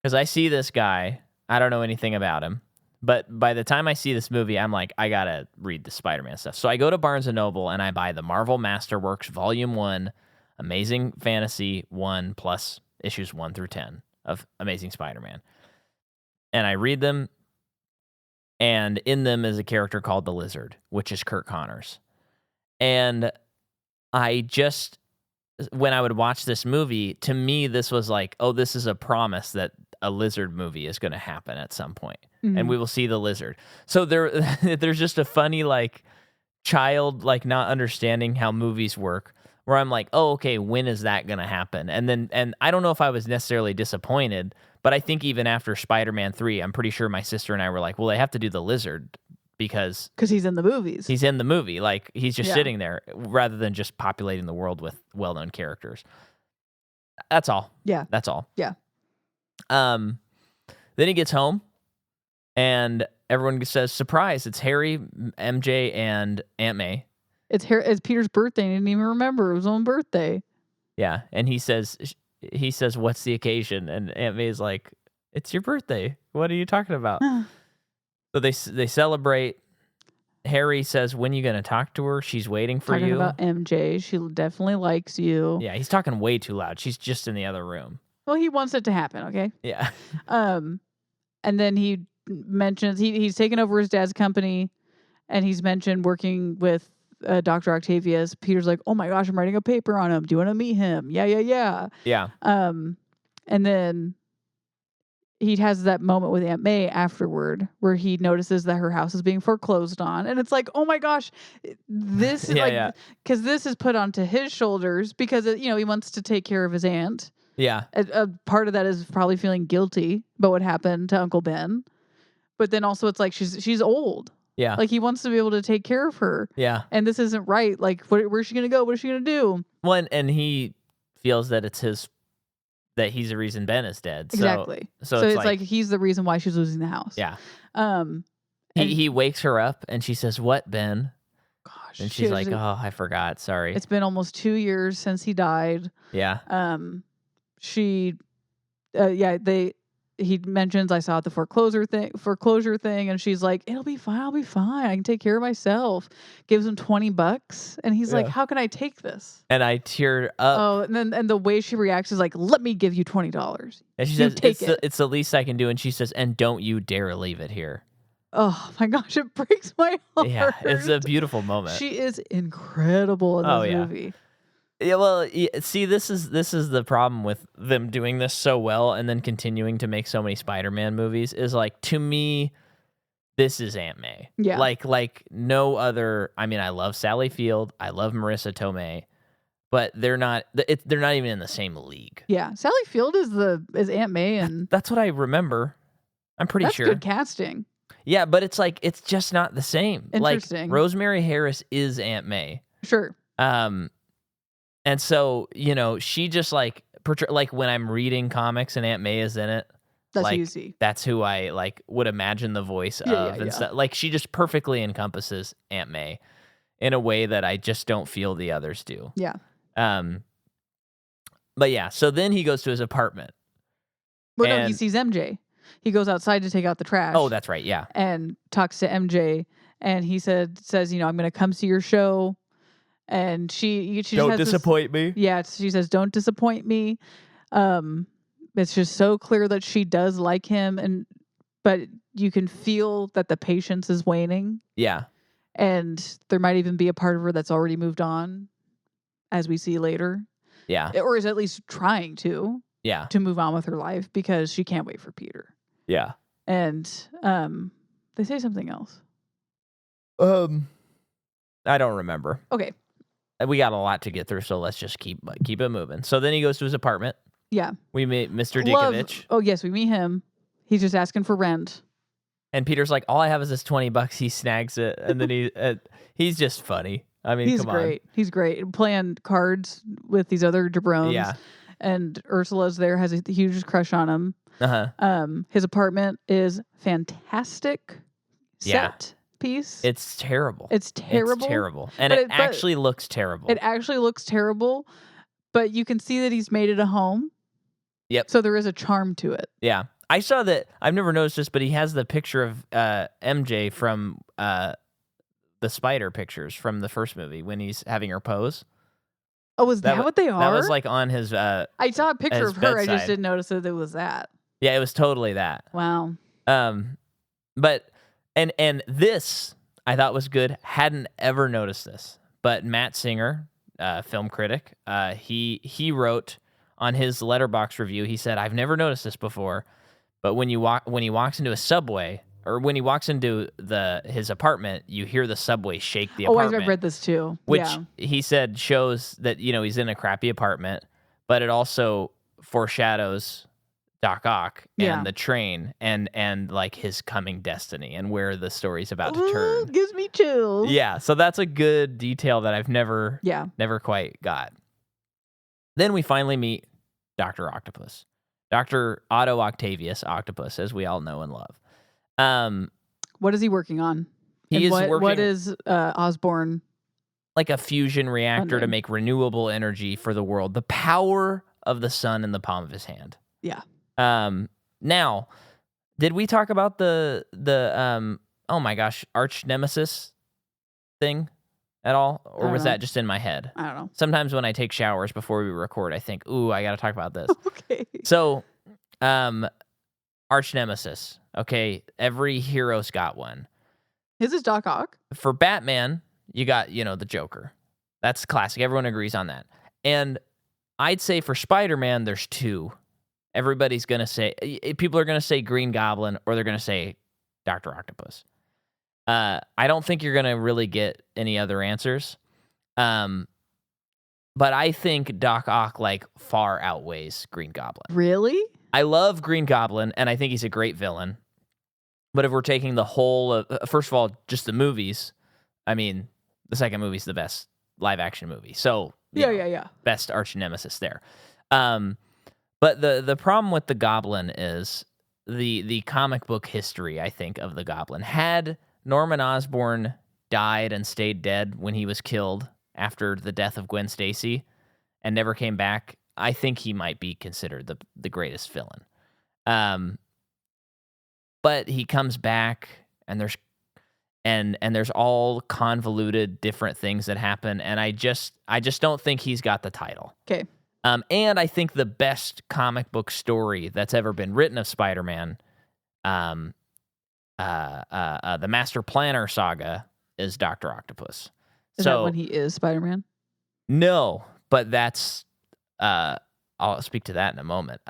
Because I see this guy, I don't know anything about him, but by the time I see this movie, I'm like, I gotta read the Spider-Man stuff. So I go to Barnes & Noble and I buy the Marvel Masterworks Volume 1, Amazing Fantasy 1 plus issues 1 through 10 of Amazing Spider-Man. And I read them, and in them is a character called the Lizard, which is Kurt Connors. And when I would watch this movie, to me, this was like, oh, this is a promise that a Lizard movie is going to happen at some point, and we will see the Lizard. So there's just a funny, like, child, like, not understanding how movies work, where I'm like, oh, okay, when is that going to happen? And I don't know if I was necessarily disappointed, but I think even after Spider-Man 3, I'm pretty sure my sister and I were like, well, they have to do the Lizard because he's in the movies. He's in the movie. Like, he's just sitting there rather than just populating the world with well-known characters. That's all. Yeah. That's all. Yeah. Then he gets home, and everyone says, surprise, it's Harry, MJ, and Aunt May. It's Peter's birthday, and he didn't even remember. It was his own birthday. Yeah, and he says, what's the occasion? And Aunt May's like, it's your birthday. What are you talking about? So they celebrate. Harry says, when are you going to talk to her? She's waiting for you. Talking about MJ. She definitely likes you. Yeah, he's talking way too loud. She's just in the other room. Well, he wants it to happen, okay? Yeah. And then he mentions he's taken over his dad's company, and he's mentioned working with Dr. Octavius. Peter's like, oh my gosh, I'm writing a paper on him. Do you want to meet him? Yeah. Yeah. And then he has that moment with Aunt May afterward where he notices that her house is being foreclosed on. And it's like, oh my gosh, this is because this is put onto his shoulders because, he wants to take care of his aunt. Yeah. A part of that is probably feeling guilty about what happened to Uncle Ben. But then also it's like she's old. Yeah. Like he wants to be able to take care of her. Yeah. And this isn't right. Like, where's she going to go? What is she going to do? Well, and he feels that that he's the reason Ben is dead. Exactly. So it's like he's the reason why she's losing the house. Yeah. He wakes her up and she says, what, Ben? Gosh. And she's like, oh, I forgot. Sorry. It's been almost 2 years since he died. Yeah. He mentions, I saw the foreclosure thing, and she's like, it'll be fine. I'll be fine. I can take care of myself. Gives him $20. And he's like, how can I take this? And I teared up. Oh, and the way she reacts is like, let me give you $20. And she says, it's the least I can do. And she says, and don't you dare leave it here. Oh my gosh, it breaks my heart. Yeah, it's a beautiful moment. She is incredible in this movie. Yeah, well, see, this is the problem with them doing this so well and then continuing to make so many Spider-Man movies is like, to me, this is Aunt May. Yeah. Like no other. I mean, I love Sally Field. I love Marissa Tomei, but they're not even in the same league. Yeah. Sally Field is Aunt May, and that's what I remember. I'm pretty sure. That's good casting. Yeah, but it's like it's just not the same. Interesting. Like Rosemary Harris is Aunt May. Sure. And so, she just like when I'm reading comics and Aunt May is in it, That's like easy. that's who I like would imagine the voice of and stuff. Like she just perfectly encompasses Aunt May in a way that I just don't feel the others do. Yeah. But yeah, so then he goes to his apartment. Well, no, he sees MJ. He goes outside to take out the trash. Oh, that's right. Yeah. And talks to MJ, and he says, I'm going to come see your show. And she don't disappoint me. Yeah, she says, don't disappoint me. It's just so clear that she does like him, but you can feel that the patience is waning. Yeah. And there might even be a part of her that's already moved on, as we see later. Yeah. Or is at least trying to. Yeah. To move on with her life because she can't wait for Peter. Yeah. And they say something else. I don't remember. Okay. We got a lot to get through, so let's just keep it moving. So then he goes to his apartment. Yeah. We meet Mr. Dinkovich. Oh, yes, we meet him. He's just asking for rent. And Peter's like, all I have is this $20. He snags it, and then he's just funny. I mean, he's come great. on. He's great. Playing cards with these other jabrones. Yeah. And Ursula's there, has a huge crush on him. Uh-huh. His apartment is fantastic. Set piece. It's terrible. It's terrible. And it actually looks terrible. It actually looks terrible, but you can see that he's made it a home. Yep. So there is a charm to it. Yeah. I saw that. I've never noticed this, but he has the picture of MJ from the spider pictures from the first movie when he's having her pose. Oh, is that what they are? That was like on his I saw a picture of her. Bedside. I just didn't notice that it was that. Yeah, it was totally that. Wow. But and this I thought was good. Hadn't ever noticed this. But Matt Singer, film critic, he wrote on his Letterboxd review. He said, "I've never noticed this before, but when he walks into a subway." Or when he walks into his apartment, you hear the subway shake the apartment. Oh, I've read this too. Which he said shows that, he's in a crappy apartment, but it also foreshadows Doc Ock and the train and like his coming destiny and where the story's about to turn. Gives me chills. Yeah, so that's a good detail that I've never quite got. Then we finally meet Dr. Octopus. Dr. Otto Octavius Octopus, as we all know and love. What is he working on? What is Osborn? Like a fusion reactor to make renewable energy for the world. The power of the sun in the palm of his hand. Yeah. Now, did we talk about the oh my gosh, arch nemesis thing at all? Or was that just in my head? I don't know. Sometimes when I take showers before we record, I think, ooh, I got to talk about this. Okay. So, arch nemesis. Okay, every hero's got one. His is Doc Ock. For Batman, you got, the Joker. That's classic. Everyone agrees on that. And I'd say for Spider-Man, there's two. Everybody's going to say, people are going to say Green Goblin or they're going to say Dr. Octopus. I don't think you're going to really get any other answers. But I think Doc Ock far outweighs Green Goblin. Really? I love Green Goblin, and I think he's a great villain. But if we're taking the whole of, first of all, just the movies, I mean, the second movie's the best live-action movie. So, yeah. Best arch nemesis there. But the problem with the Goblin is the comic book history, I think, of the Goblin. Had Norman Osborn died and stayed dead when he was killed after the death of Gwen Stacy and never came back, I think he might be considered the greatest villain. But he comes back, and there's all convoluted different things that happen, and I just don't think he's got the title. Okay. And I think the best comic book story that's ever been written of Spider-Man, the Master Planner saga, is Dr. Octopus. Is that when he is Spider-Man? No, but that's I'll speak to that in a moment.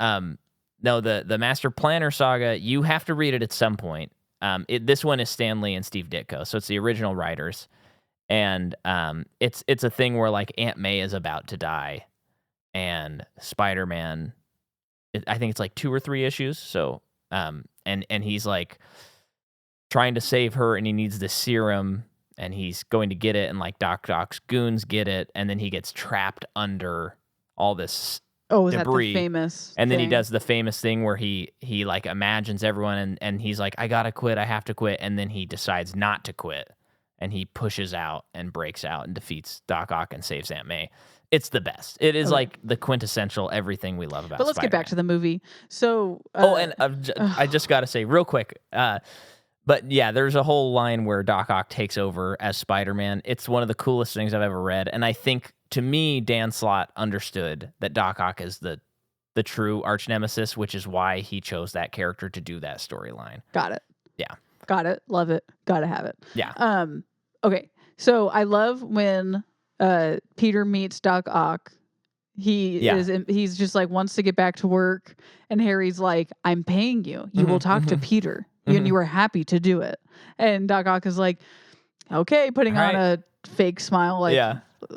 No, the Master Planner saga, you have to read it at some point. This one is Stan Lee and Steve Ditko, so it's the original writers, and it's a thing where Aunt May is about to die, and Spider-Man, I think it's 2 or 3 issues. So and he's trying trying to save her, and he needs the serum, and he's going to get it, and like Doc Ock's goons get it, and then he gets trapped under all this is debris. that the famous and then he thing? does the famous thing where he like imagines everyone, and he's like, I gotta quit, I have to quit, and then he decides not to quit, and he pushes out and breaks out and defeats Doc Ock and saves Aunt May. It's the best. It is like the quintessential everything we love about But let's Spider-Man. get back to the movie. So, and I just got to say real quick, but yeah, there's a whole line where Doc Ock takes over as Spider-Man. It's one of the coolest things I've ever read. And I think, to me, Dan Slott understood that Doc Ock is the true arch nemesis, which is why he chose that character to do that storyline. Got it. Yeah. Got it. Love it. Gotta have it. Yeah. Okay. So I love when Peter meets Doc Ock. He's just like wants to get back to work, and Harry's like, I'm paying you. You will talk to Peter. And you were happy to do it. And Doc Ock is like, okay, putting on a fake smile, like,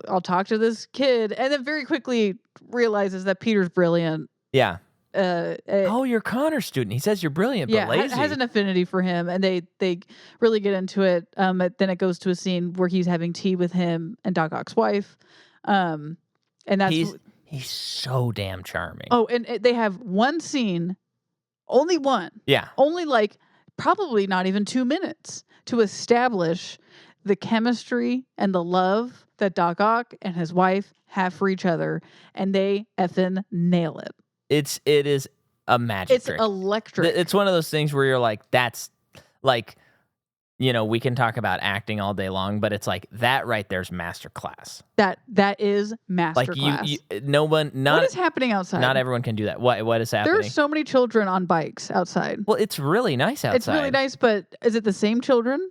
I'll talk to this kid. And then very quickly realizes that Peter's brilliant. Yeah. You're Connor's student. He says you're brilliant, but lazy. Has an affinity for him, and they really get into it. Then it goes to a scene where he's having tea with him and Doc Ock's wife. And that's he's so damn charming. Oh, and they have one scene, only one. Yeah. Only like probably not even 2 minutes to establish the chemistry and the love that Doc Ock and his wife have for each other, and they effing nail it. It is a magic trick. It's electric. It's one of those things where you're like, that's like, we can talk about acting all day long, but it's like that right there's masterclass. That is masterclass. Like what is happening outside? Not everyone can do that. What is happening? There are so many children on bikes outside. Well, it's really nice outside. It's really nice, but is it the same children?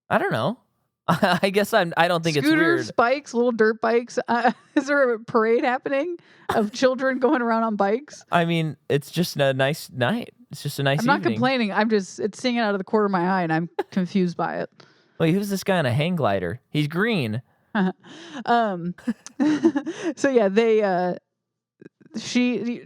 I don't know. I guess I don't think it's weird. Scooters, bikes, little dirt bikes. Is there a parade happening of children going around on bikes? I mean, it's just a nice night. It's just a nice evening. I'm not complaining. It's singing out of the corner of my eye, and I'm confused by it. Wait, who's this guy on a hang glider? He's green. So yeah,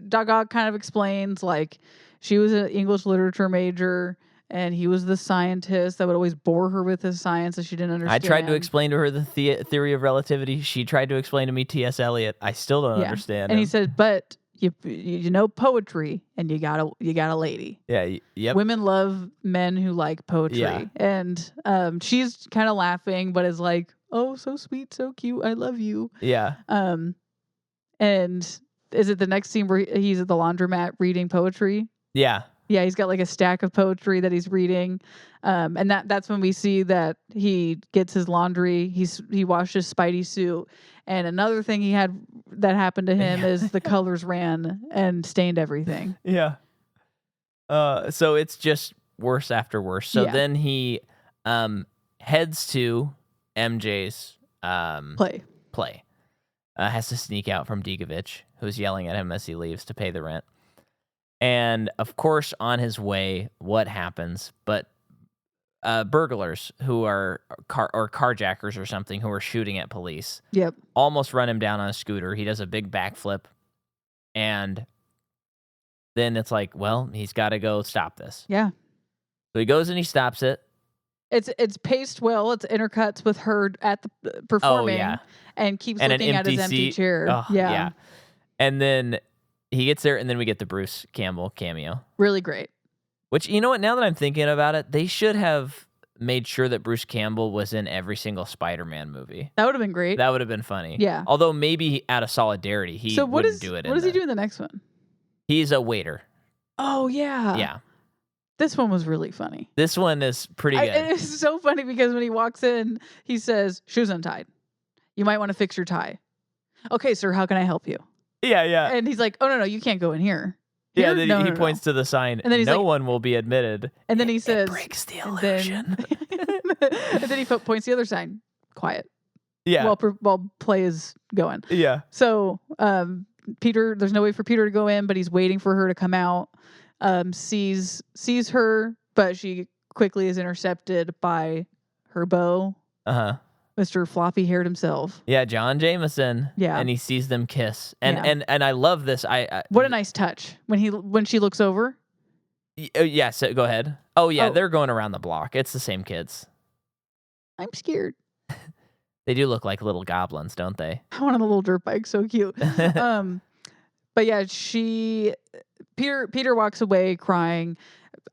Doc Ock kind of explains like she was an English literature major, and he was the scientist that would always bore her with his science that she didn't understand. I tried to explain to her the theory of relativity. She tried to explain to me T.S. Eliot. I still don't understand. And he said, but you know poetry, and you got a lady. Yeah. Yep. Women love men who like poetry. Yeah. And she's kind of laughing, but is like, oh, so sweet, so cute. I love you. Yeah. And is it the next scene where he's at the laundromat reading poetry? Yeah. Yeah, he's got like a stack of poetry that he's reading. And that's when we see that he gets his laundry. He washed his Spidey suit. And another thing that happened to him is the colors ran and stained everything. Yeah. So it's just worse after worse. So then he heads to MJ's play. Has to sneak out from Digovich, who's yelling at him as he leaves to pay the rent. And, of course, on his way, what happens? But burglars who are carjackers or something who are shooting at police almost run him down on a scooter. He does a big backflip. And then it's like, well, he's got to go stop this. Yeah. So he goes and he stops it. It's paced well. It's intercuts with her at the performing and keeps looking at his empty chair. Oh, yeah. And then he gets there, and then we get the Bruce Campbell cameo. Really great. Which, you know what, now that I'm thinking about it, they should have made sure that Bruce Campbell was in every single Spider-Man movie. That would have been great. That would have been funny. Yeah. Although maybe out of solidarity, he wouldn't do it. What does he do in the next one? He's a waiter. Oh, yeah. Yeah. This one was really funny. This one is pretty good. It's so funny because when he walks in, he says, shoes untied. You might want to fix your tie. Okay, sir, how can I help you? Yeah. And he's like, oh, no, you can't go in here. Yeah, then he points to the sign, and then he's no one will be admitted. And then he says, it breaks the illusion. And then he points the other sign, quiet. Yeah. While play is going. Yeah. So Peter, there's no way for Peter to go in, but he's waiting for her to come out. Sees her, but she quickly is intercepted by her beau. Mr. Floppy Haired himself. Yeah, John Jameson. Yeah. And he sees them kiss. And I love this. What a nice touch. When she looks over. Yeah, so go ahead. Oh, yeah, they're going around the block. It's the same kids. I'm scared. They do look like little goblins, don't they? I want on a little dirt bike. So cute. But yeah, Peter walks away crying,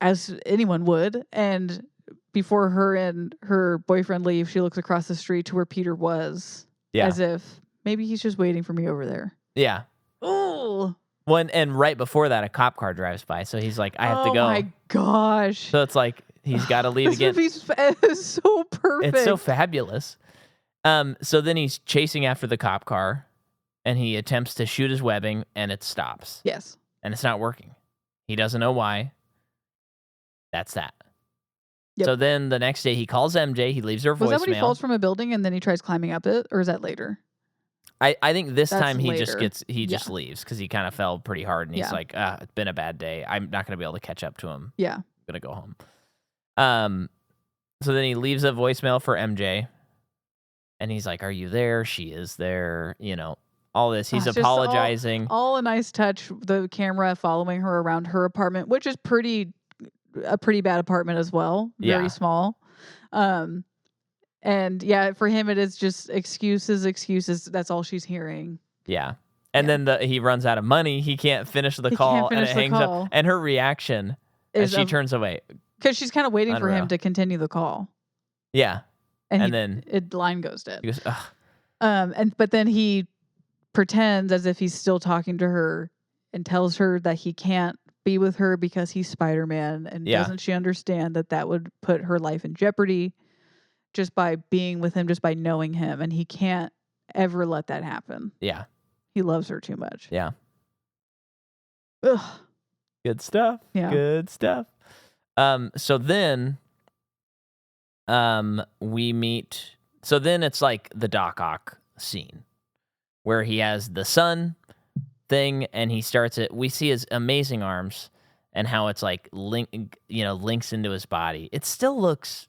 as anyone would. And before her and her boyfriend leave, she looks across the street to where Peter was. Yeah. As if maybe he's just waiting for me over there. Yeah. Oh. And right before that, a cop car drives by. So he's like, I have to go. Oh my gosh. So it's like, he's got to leave again. This movie's so perfect. It's so fabulous. So then he's chasing after the cop car, and he attempts to shoot his webbing, and it stops. Yes. And it's not working. He doesn't know why. That's that. Yep. So then the next day, he calls MJ. He leaves her voicemail. Was that when he falls from a building and then he tries climbing up it, or is that later? I think this time he later. just leaves because he kind of fell pretty hard, and he's like, it's been a bad day. I'm not going to be able to catch up to him. Yeah. I'm going to go home. So then he leaves a voicemail for MJ, and he's like, are you there? She is there. You know, all this. He's apologizing. All a nice touch. The camera following her around her apartment, which is a pretty bad apartment as well. Very small. And yeah, for him, it is just excuses. That's all she's hearing. Yeah. And then he runs out of money. He can't finish the call, and it hangs up. And her reaction as she turns away. Because she's kind of waiting for him to continue the call. Yeah. And then line goes dead. He goes, ugh. But then he pretends as if he's still talking to her and tells her that he can't be with her because he's Spider-Man. And doesn't she understand that would put her life in jeopardy? Just by being with him, just by knowing him, and he can't ever let that happen. Yeah. He loves her too much. Yeah. Ugh. Good stuff. Yeah. Good stuff. So then we meet, so then it's like the Doc Ock scene where he has the sun thing, and he starts it. We see his amazing arms and how it's like links into his body. It still looks,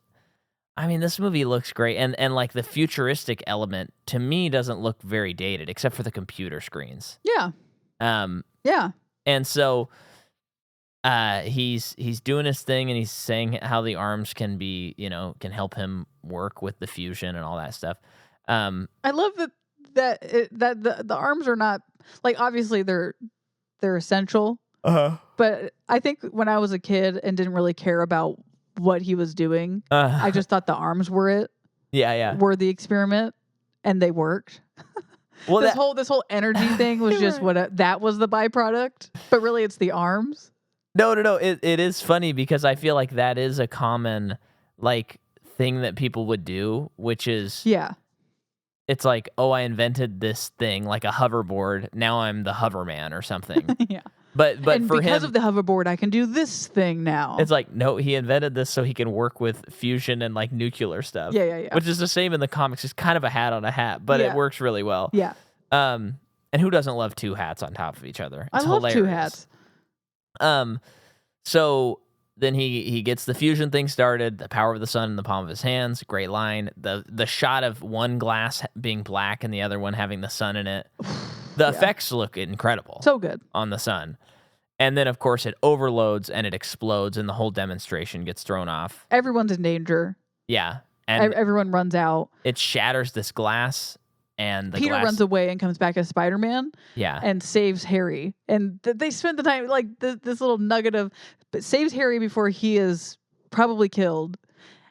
I mean, this movie looks great, and like the futuristic element to me doesn't look very dated, except for the computer screens. Yeah. Yeah. And so, he's doing his thing, and he's saying how the arms can be, can help him work with the fusion and all that stuff. I love that the arms are not like, obviously they're essential. But I think when I was a kid and didn't really care about what he was doing, I just thought the arms were it. Yeah. Were the experiment, and they worked. Well, this whole energy thing was just that was the byproduct, but really it's the arms. No. It is funny because I feel like that is a common thing that people would do, which is it's like, oh, I invented this thing like a hoverboard. Now I'm the hoverman or something. Yeah. But and for because him, of the hoverboard, I can do this thing now. It's like, no, he invented this so he can work with fusion and nuclear stuff. Yeah. Which is the same in the comics. It's kind of a hat on a hat, but it works really well. Yeah. And who doesn't love two hats on top of each other? It's I love hilarious. two hats. So then he gets the fusion thing started. The power of the sun in the palm of his hands. Great line. The shot of one glass being black and the other one having the sun in it. The effects look incredible. So good. On the sun. And then, of course, it overloads and it explodes and the whole demonstration gets thrown off. Everyone's in danger. Yeah. And everyone runs out. It shatters this glass, and Peter runs away and comes back as Spider-Man. Yeah. And saves Harry. And they spend the time, this little nugget of, but saves Harry before he is probably killed.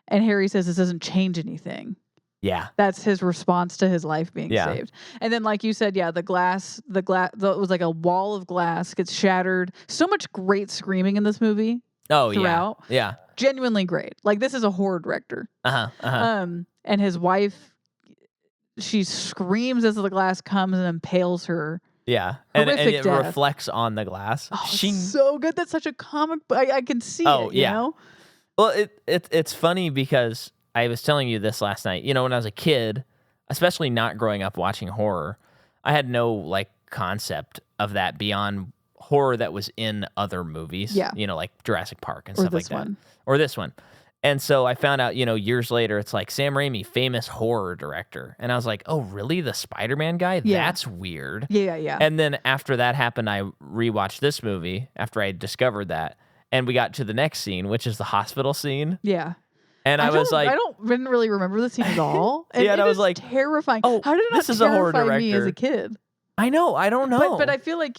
And Harry says this doesn't change anything. Yeah. That's his response to his life being saved. And then, like you said, the glass, it was like a wall of glass gets shattered. So much great screaming in this movie. Oh, throughout. Yeah. Genuinely great. This is a horror director. And his wife, she screams as the glass comes and impales her. Yeah. And it death. reflects on the glass. Oh, so good. That's such a comic book. I can see it, you know? Well, it's funny because I was telling you this last night. When I was a kid, especially not growing up watching horror, I had no concept of that beyond horror that was in other movies. Yeah. Like Jurassic Park and stuff like that. Or this one. And so I found out, years later, it's like Sam Raimi, famous horror director. And I was like, oh, really? The Spider-Man guy? Yeah. That's weird. Yeah. And then after that happened, I rewatched this movie after I discovered that. And we got to the next scene, which is the hospital scene. Yeah. And I was like, didn't really remember the scene at all. And yeah, and I was like, terrifying. oh, how did it this not is a horror terrify me as director. a kid? I know, I don't know. But I feel like,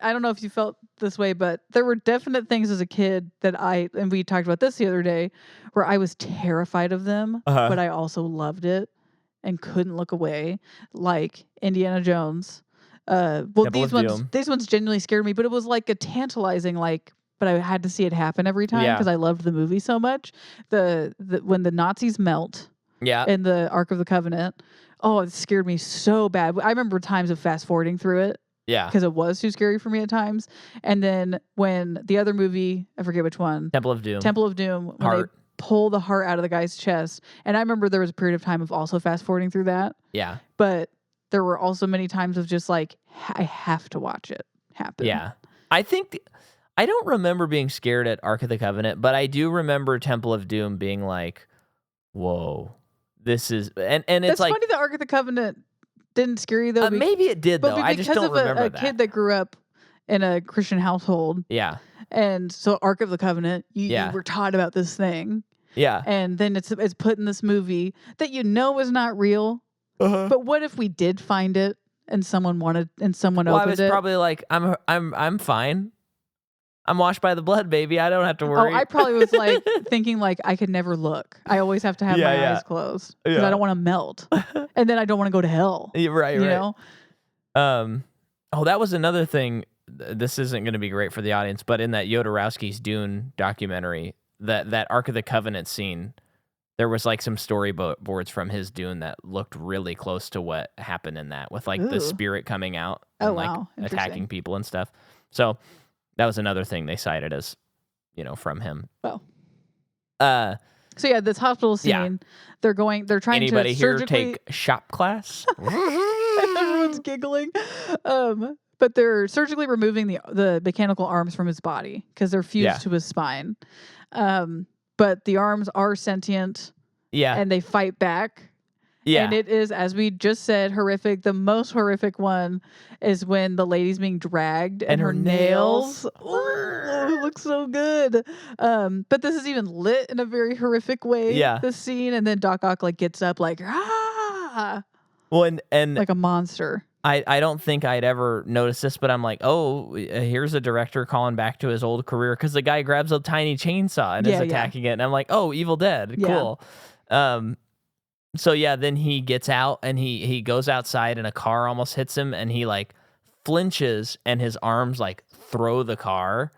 I don't know if you felt this way, but there were definite things as a kid that and we talked about this the other day, where I was terrified of them, but I also loved it and couldn't look away, like Indiana Jones. These ones genuinely scared me, but it was like a tantalizing, but I had to see it happen every time because I loved the movie so much. When the Nazis melt in the Ark of the Covenant, it scared me so bad. I remember times of fast forwarding through it. Yeah. Because it was too scary for me at times. And then when the other movie, I forget which one. Temple of Doom. When they pull the heart out of the guy's chest. And I remember there was a period of time of also fast forwarding through that. Yeah. But there were also many times of just like, I have to watch it happen. Yeah. I think, I don't remember being scared at Ark of the Covenant, but I do remember Temple of Doom being like, whoa, this is, and it's like. It's funny that Ark of the Covenant didn't scare you though. Maybe it did though. I just don't remember that. A kid that grew up in a Christian household. Yeah. And so Ark of the Covenant, you were taught about this thing. Yeah. And then it's put in this movie that is not real. But what if we did find it and someone opened it? I was probably like, I'm fine. I'm washed by the blood, baby. I don't have to worry. I probably was like thinking like I could never look. I always have to have my eyes closed because I don't want to melt, and then I don't want to go to hell. Right. You know. That was another thing. This isn't going to be great for the audience, but in that Jodorowsky's Dune documentary, that Ark of the Covenant scene, there was like some storyboards from his Dune that looked really close to what happened in that, with like the spirit coming out and like attacking people and stuff. So. That was another thing they cited as, from him. Well. So yeah, this hospital scene, they're trying Anybody to here take shop class? Everyone's giggling. But they're surgically removing the mechanical arms from his body because they're fused to his spine. But the arms are sentient. Yeah. And they fight back. Yeah. And it is, as we just said, horrific. The most horrific one is when the lady's being dragged and her nails. Oh, it looks so good. But this is even lit in a very horrific way. Yeah. This scene. And then Doc Ock gets up ah. Well, and like a monster. I don't think I'd ever noticed this, but I'm like, here's a director calling back to his old career because the guy grabs a tiny chainsaw and is attacking it. And I'm like, Evil Dead. Cool. So yeah, then he gets out and he goes outside and a car almost hits him and he like flinches and his arms like throw the car.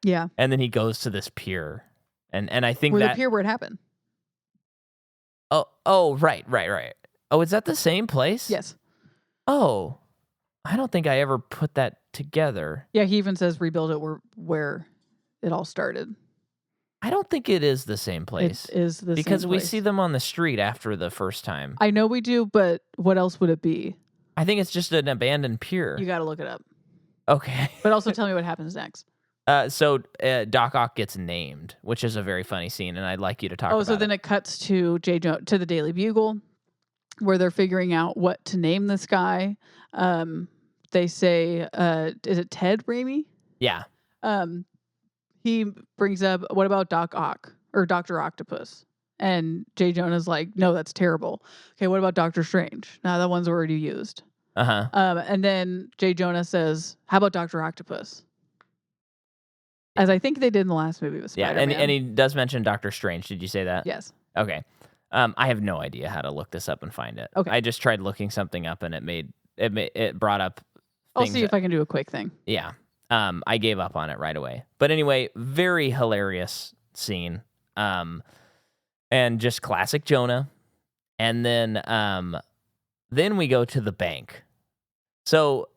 Yeah. And then he goes to this pier. And I think the pier where it happened. Oh, right. Oh, is that the same place? Yes. Oh, I don't think I ever put that together. Yeah, he even says rebuild it where it all started. I don't think it is the same place. It is the same place. Because we see them on the street after the first time. I know we do, but what else would it be? I think it's just an abandoned pier. You got to look it up. Okay. But also tell me what happens next. So Doc Ock gets named, which is a very funny scene, and I'd like you to talk about it. So then it cuts to to the Daily Bugle, where they're figuring out what to name this guy. They say, is it Ted Raimi? Yeah. He brings up, what about Doc Ock or Dr. Octopus? And J. Jonah's like, no, that's terrible. Okay, what about Doctor Strange? No, that one's already used. And then J. Jonah says, how about Dr. Octopus? As I think they did in the last movie with Spider-Man. Yeah, and he does mention Doctor Strange. Did you say that? Yes. Okay. I have no idea how to look this up and find it. Okay. I just tried looking something up and it brought up I'll see if I can do a quick thing. Yeah. I gave up on it right away. But anyway, very hilarious scene. And just classic Jonah. And then we go to the bank. So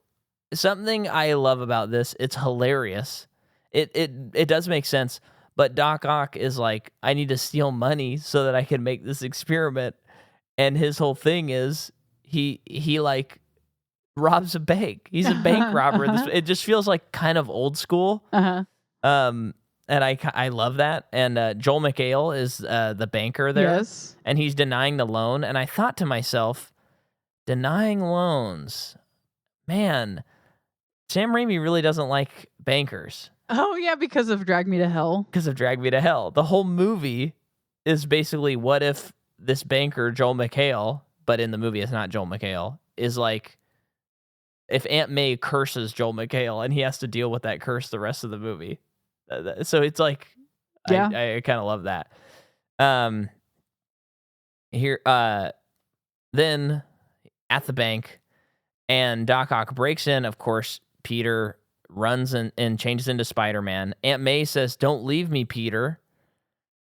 something I love about this, it's hilarious. It does make sense, but Doc Ock is like, I need to steal money so that I can make this experiment. And his whole thing is he like robs a bank. He's a bank robber. It just feels like kind of old school. And I love that. And Joel McHale is the banker there. Yes. And he's denying the loan. And I thought to myself, denying loans, man, Sam Raimi really doesn't like bankers. Oh, yeah, because of Drag Me to Hell. Because of Drag Me to Hell. The whole movie is basically what if this banker, Joel McHale, but in the movie it's not Joel McHale, is like, if Aunt May curses Joel McHale and he has to deal with that curse the rest of the movie. So it's like, Yeah. I kind of love that. Here, then at the bank, and Doc Ock breaks in. Of course, Peter runs and changes into Spider-Man. Aunt May says, "Don't leave me, Peter."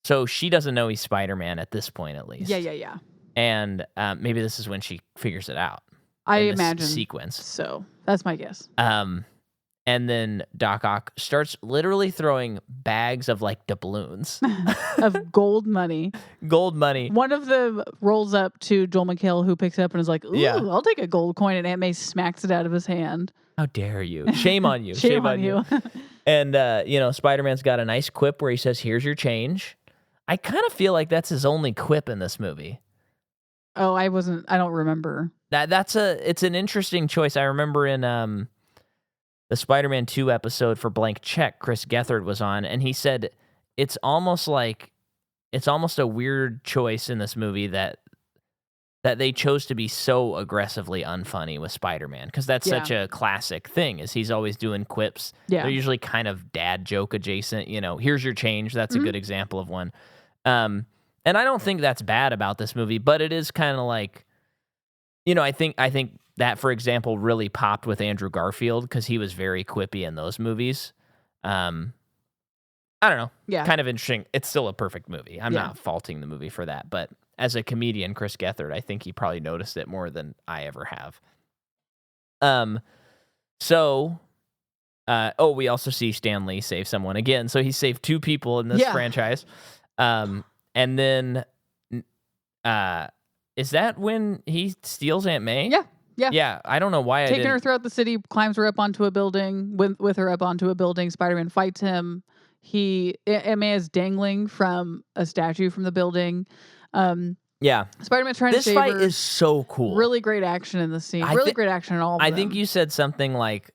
So she doesn't know he's Spider-Man at this point, at least. Yeah. And maybe this is when she figures it out. I in this imagine sequence. so. That's my guess. And then Doc Ock starts literally throwing bags of like doubloons of gold money. Gold money. One of them rolls up to Joel McHale, who picks it up and is like, "Ooh, Yeah. I'll take a gold coin." And Aunt May smacks it out of his hand. How dare you? Shame on you. Shame on you. And Spider-Man's got a nice quip where he says, "Here's your change." I kind of feel like that's his only quip in this movie. Oh, I don't remember. It's an interesting choice. I remember in the Spider-Man 2 episode for Blank Check, Chris Gethard was on, and he said it's almost a weird choice in this movie that they chose to be so aggressively unfunny with Spider-Man, because that's such a classic thing, is he's always doing quips. Yeah. They're usually kind of dad joke adjacent. Here's your change. That's a good example of one. And I don't think that's bad about this movie, but it is kind of like, I think that, for example, really popped with Andrew Garfield because he was very quippy in those movies. I don't know. Yeah. Kind of interesting. It's still a perfect movie. I'm not faulting the movie for that, but as a comedian, Chris Gethard, I think he probably noticed it more than I ever have. We also see Stan Lee save someone again. So he saved 2 people in this franchise. And then, is that when he steals Aunt May? Yeah. Yeah. I don't know why Taking her throughout the city, climbs her up onto a building. With her up onto a building, Spider-Man fights him. Aunt May is dangling from a statue from the building. Spider-Man's trying to save her. This fight is so cool. Really great action in the scene. Really great action in all of them. I think you said something like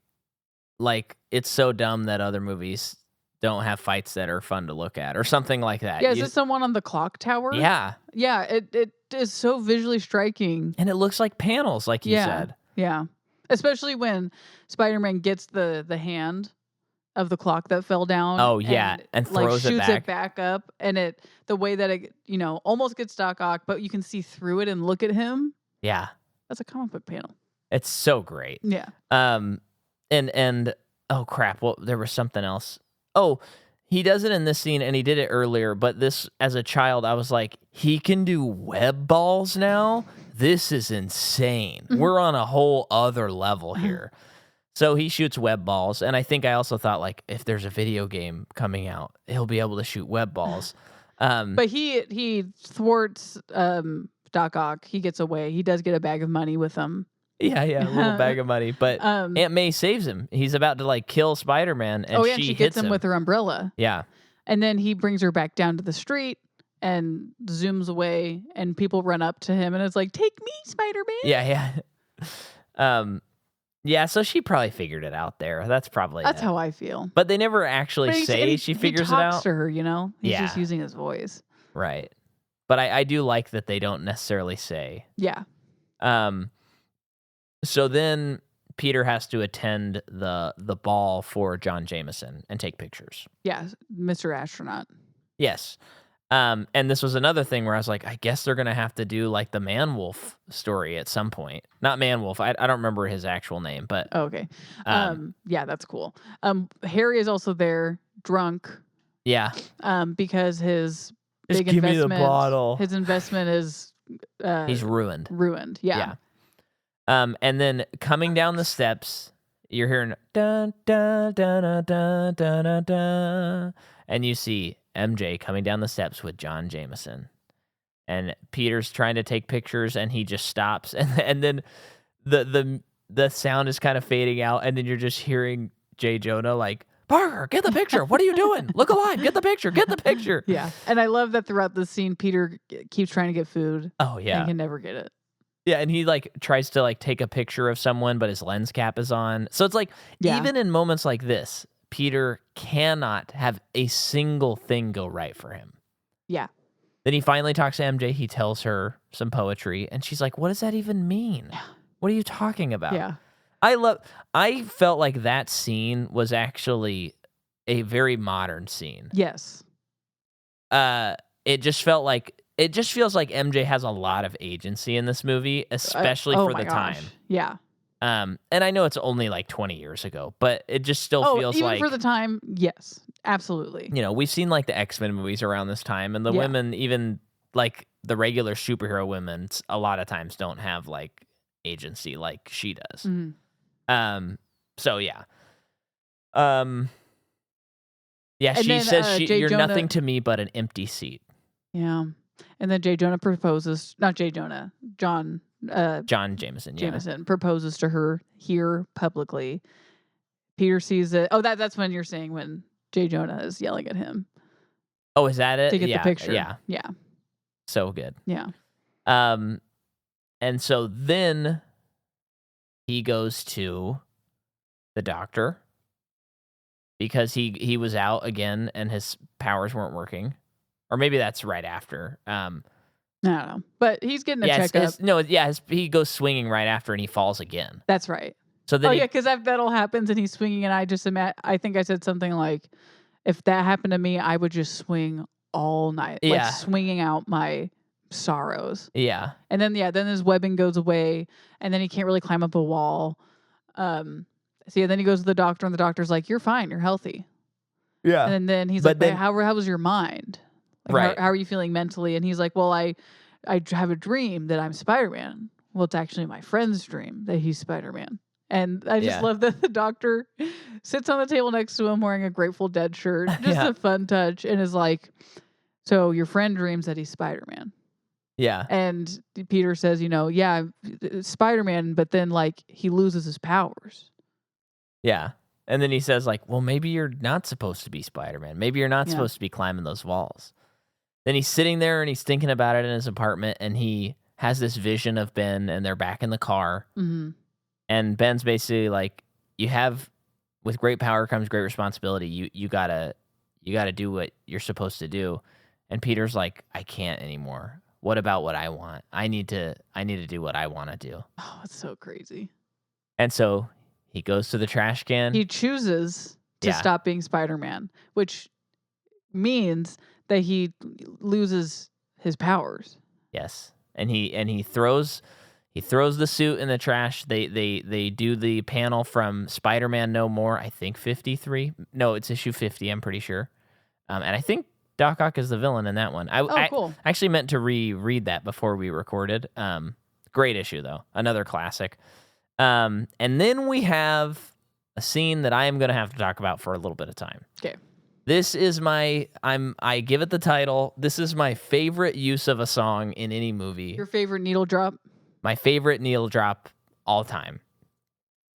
it's so dumb that other movies don't have fights that are fun to look at, or something like that. Yeah, is it someone on the clock tower? Yeah. Yeah, it is so visually striking. And it looks like panels, like you said. Yeah. Especially when Spider-Man gets the hand of the clock that fell down. Oh, yeah, and throws shoots it it back up, and the way that it, almost gets Doc Ock, but you can see through it and look at him. Yeah. That's a comic book panel. It's so great. Yeah. And oh crap, well, there was something else. Oh, he does it in this scene, and he did it earlier, but this, as a child, I was like, he can do web balls now? This is insane. We're on a whole other level here. So he shoots web balls, and I think I also thought, like, if there's a video game coming out, he'll be able to shoot web balls. But he thwarts Doc Ock. He gets away. He does get a bag of money with him. Yeah, a little bag of money. But Aunt May saves him. He's about to kill Spider-Man, and she gets him with her umbrella. Yeah. And then he brings her back down to the street and zooms away, and people run up to him, and it's like, "Take me, Spider-Man." Yeah. So she probably figured it out there. That's how I feel. But they never actually say she figures it out. He talks to her, He's just using his voice. Right. But I do like that they don't necessarily say. Yeah. So then Peter has to attend the ball for John Jameson and take pictures. Yeah, Mr. Astronaut. Yes. And this was another thing where I was like, I guess they're going to have to do the Man-Wolf story at some point. Not Man-Wolf. I don't remember his actual name, but... Oh, okay. Yeah, that's cool. Harry is also there, drunk. Yeah. Because his Just big give investment... me the bottle. His investment is... he's ruined. Ruined, yeah. And then coming down the steps, you're hearing... Dun, dun, dun, dun, dun, dun, dun, dun, and you see... MJ coming down the steps with John Jameson, and Peter's trying to take pictures, and he just stops, and then the sound is kind of fading out, and then you're just hearing J. Jonah like, "Parker, get the picture! What are you doing? Look alive! Get the picture! Get the picture!" Yeah, and I love that throughout the scene, Peter keeps trying to get food. Oh yeah, and can never get it. Yeah, and he tries to take a picture of someone, but his lens cap is on. So it's even in moments like this, Peter cannot have a single thing go right for him. Yeah. Then he finally talks to MJ. He tells her some poetry, and she's like, what does that even mean? What are you talking about? Yeah. I felt like that scene was actually a very modern scene. Yes. It just feels like MJ has a lot of agency in this movie, especially for the time. Yeah. And I know it's only like 20 years ago, but it just still feels even like, for the time, yes, absolutely. We've seen like the X-Men movies around this time, and the women, even like the regular superhero women, a lot of times don't have like agency like she does. Mm-hmm. So yeah. Yeah, and she then, says you're Jonah, nothing to me but an empty seat. Yeah. And then J. Jonah proposes, not J. Jonah, John Jameson, Jameson proposes to her here publicly. Peter sees it. Oh, that's when you're saying when J. Jonah is yelling at him. Oh, is that it? To get the picture. Yeah. Yeah. So good. Yeah. And so then he goes to the doctor because he was out again and his powers weren't working. Or maybe that's right after. I don't know. But he's getting a checkup. He goes swinging right after and he falls again. That's right. So then because that all happens and he's swinging, and I think I said something like, if that happened to me, I would just swing all night. Yeah. Like swinging out my sorrows. Yeah. And then his webbing goes away, and then he can't really climb up a wall. Then he goes to the doctor, and the doctor's like, you're fine, you're healthy. Yeah. And then he's like, how was your mind? Like, right. How are you feeling mentally? And he's like, well, I have a dream that I'm Spider-Man. Well, it's actually my friend's dream that he's Spider-Man. And I just love that the doctor sits on the table next to him wearing a Grateful Dead shirt. Just a fun touch. And is like, so your friend dreams that he's Spider-Man. Yeah. And Peter says, Spider-Man, but then like he loses his powers. Yeah. And then he says like, well, maybe you're not supposed to be Spider-Man. Maybe you're not supposed to be climbing those walls. Then he's sitting there and he's thinking about it in his apartment, and he has this vision of Ben, and they're back in the car. Mm-hmm. And Ben's basically like, with great power comes great responsibility. You gotta do what you're supposed to do. And Peter's like, I can't anymore. What about what I want? I need to do what I want to do. Oh, it's so crazy. And so he goes to the trash can. He chooses to stop being Spider-Man, which means that he loses his powers. Yes. And he throws the suit in the trash. They do the panel from Spider-Man No More, I think 53. No, it's issue 50, I'm pretty sure. And I think Doc Ock is the villain in that one. Cool. I actually meant to reread that before we recorded. Great issue, though. Another classic. And then we have a scene that I am going to have to talk about for a little bit of time. Okay. This is I give it the title. This is my favorite use of a song in any movie. Your favorite needle drop? My favorite needle drop all time.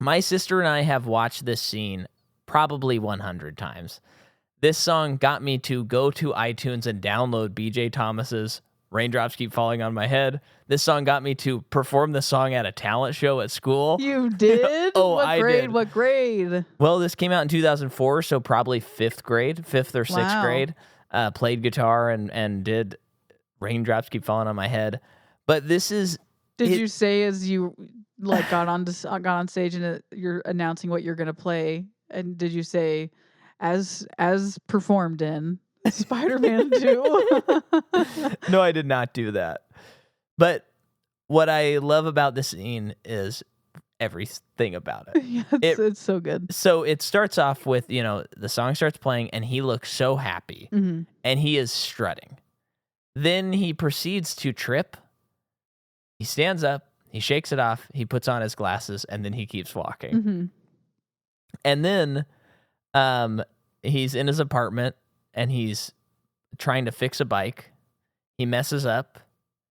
My sister and I have watched this scene probably 100 times. This song got me to go to iTunes and download BJ Thomas's Raindrops Keep Falling on My Head. This song got me to perform the song at a talent show at school. You did? I did. What grade? Well, this came out in 2004, so probably 5th or 6th grade. Played guitar and did Raindrops Keep Falling on My Head. But this is... Did you say as you got on stage and you're announcing what you're going to play, and did you say, as performed in Spider-Man 2? No, I did not do that. But what I love about this scene is everything about it. Yeah, it's so good. So it starts off with, the song starts playing and he looks so happy and he is strutting. Then he proceeds to trip. He stands up, he shakes it off, he puts on his glasses, and then he keeps walking. Mm-hmm. And then he's in his apartment and he's trying to fix a bike. He messes up.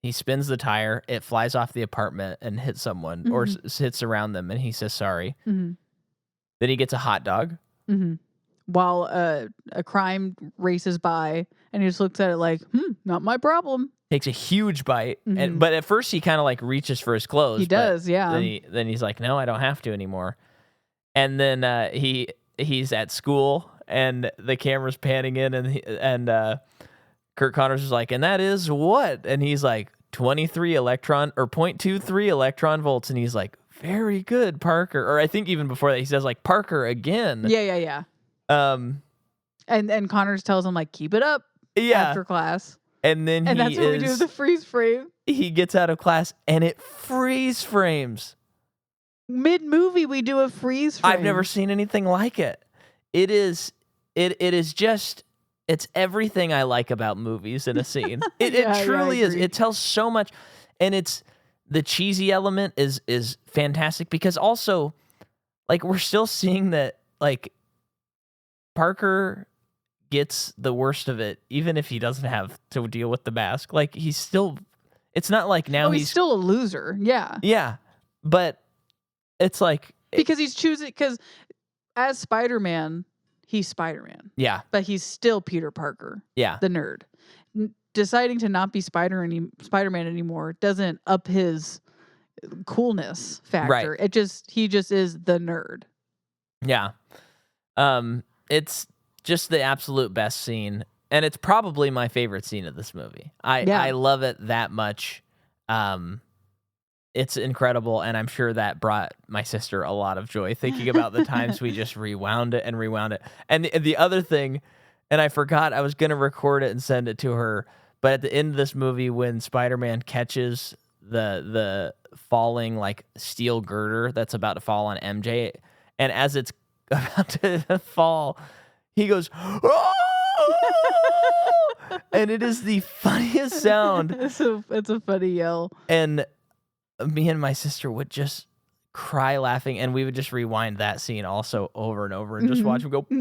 He spins the tire. It flies off the apartment and hits someone or hits around them, and he says sorry. Mm-hmm. Then he gets a hot dog. Mm-hmm. While a crime races by, and he just looks at it like, not my problem. Takes a huge bite, but at first he kind of like reaches for his clothes. He does, yeah. Then he's like, no, I don't have to anymore. And then he he's at school and the camera's panning in, and Kurt Connors is like, and that is what? And he's like, 23 electron or 0.23 electron volts, and he's like, very good, Parker. Or I think even before that, he says like, Parker again. Yeah. And Connors tells him like, keep it up. Yeah. After class. And then that's what we do with the freeze frame. He gets out of class and it freeze frames. Mid-movie, we do a freeze frame. I've never seen anything like it. It is just, it's everything I like about movies in a scene. It truly is. It tells so much. And it's, the cheesy element is fantastic because also, like, we're still seeing that, like, Parker gets the worst of it, even if he doesn't have to deal with the mask. Like, he's still, it's not like now he's still a loser. Yeah. Yeah. But it's like, because he's choosing, because as Spider-Man, he's Spider-Man. Yeah. But he's still Peter Parker. Yeah. The nerd. Deciding to not be Spider-Man anymore doesn't up his coolness factor. Right. He just is the nerd. Yeah. It's just the absolute best scene, and it's probably my favorite scene of this movie. I love it that much. It's incredible, and I'm sure that brought my sister a lot of joy thinking about the times we just rewound it. And the other thing, and I forgot I was going to record it and send it to her, but at the end of this movie, when Spider-Man catches the falling like steel girder that's about to fall on MJ, and as it's about to fall, he goes, "Oh!" and it is the funniest sound. It's a funny yell. And me and my sister would just cry laughing, and we would just rewind that scene also over and over and just watch him go, "Boo!"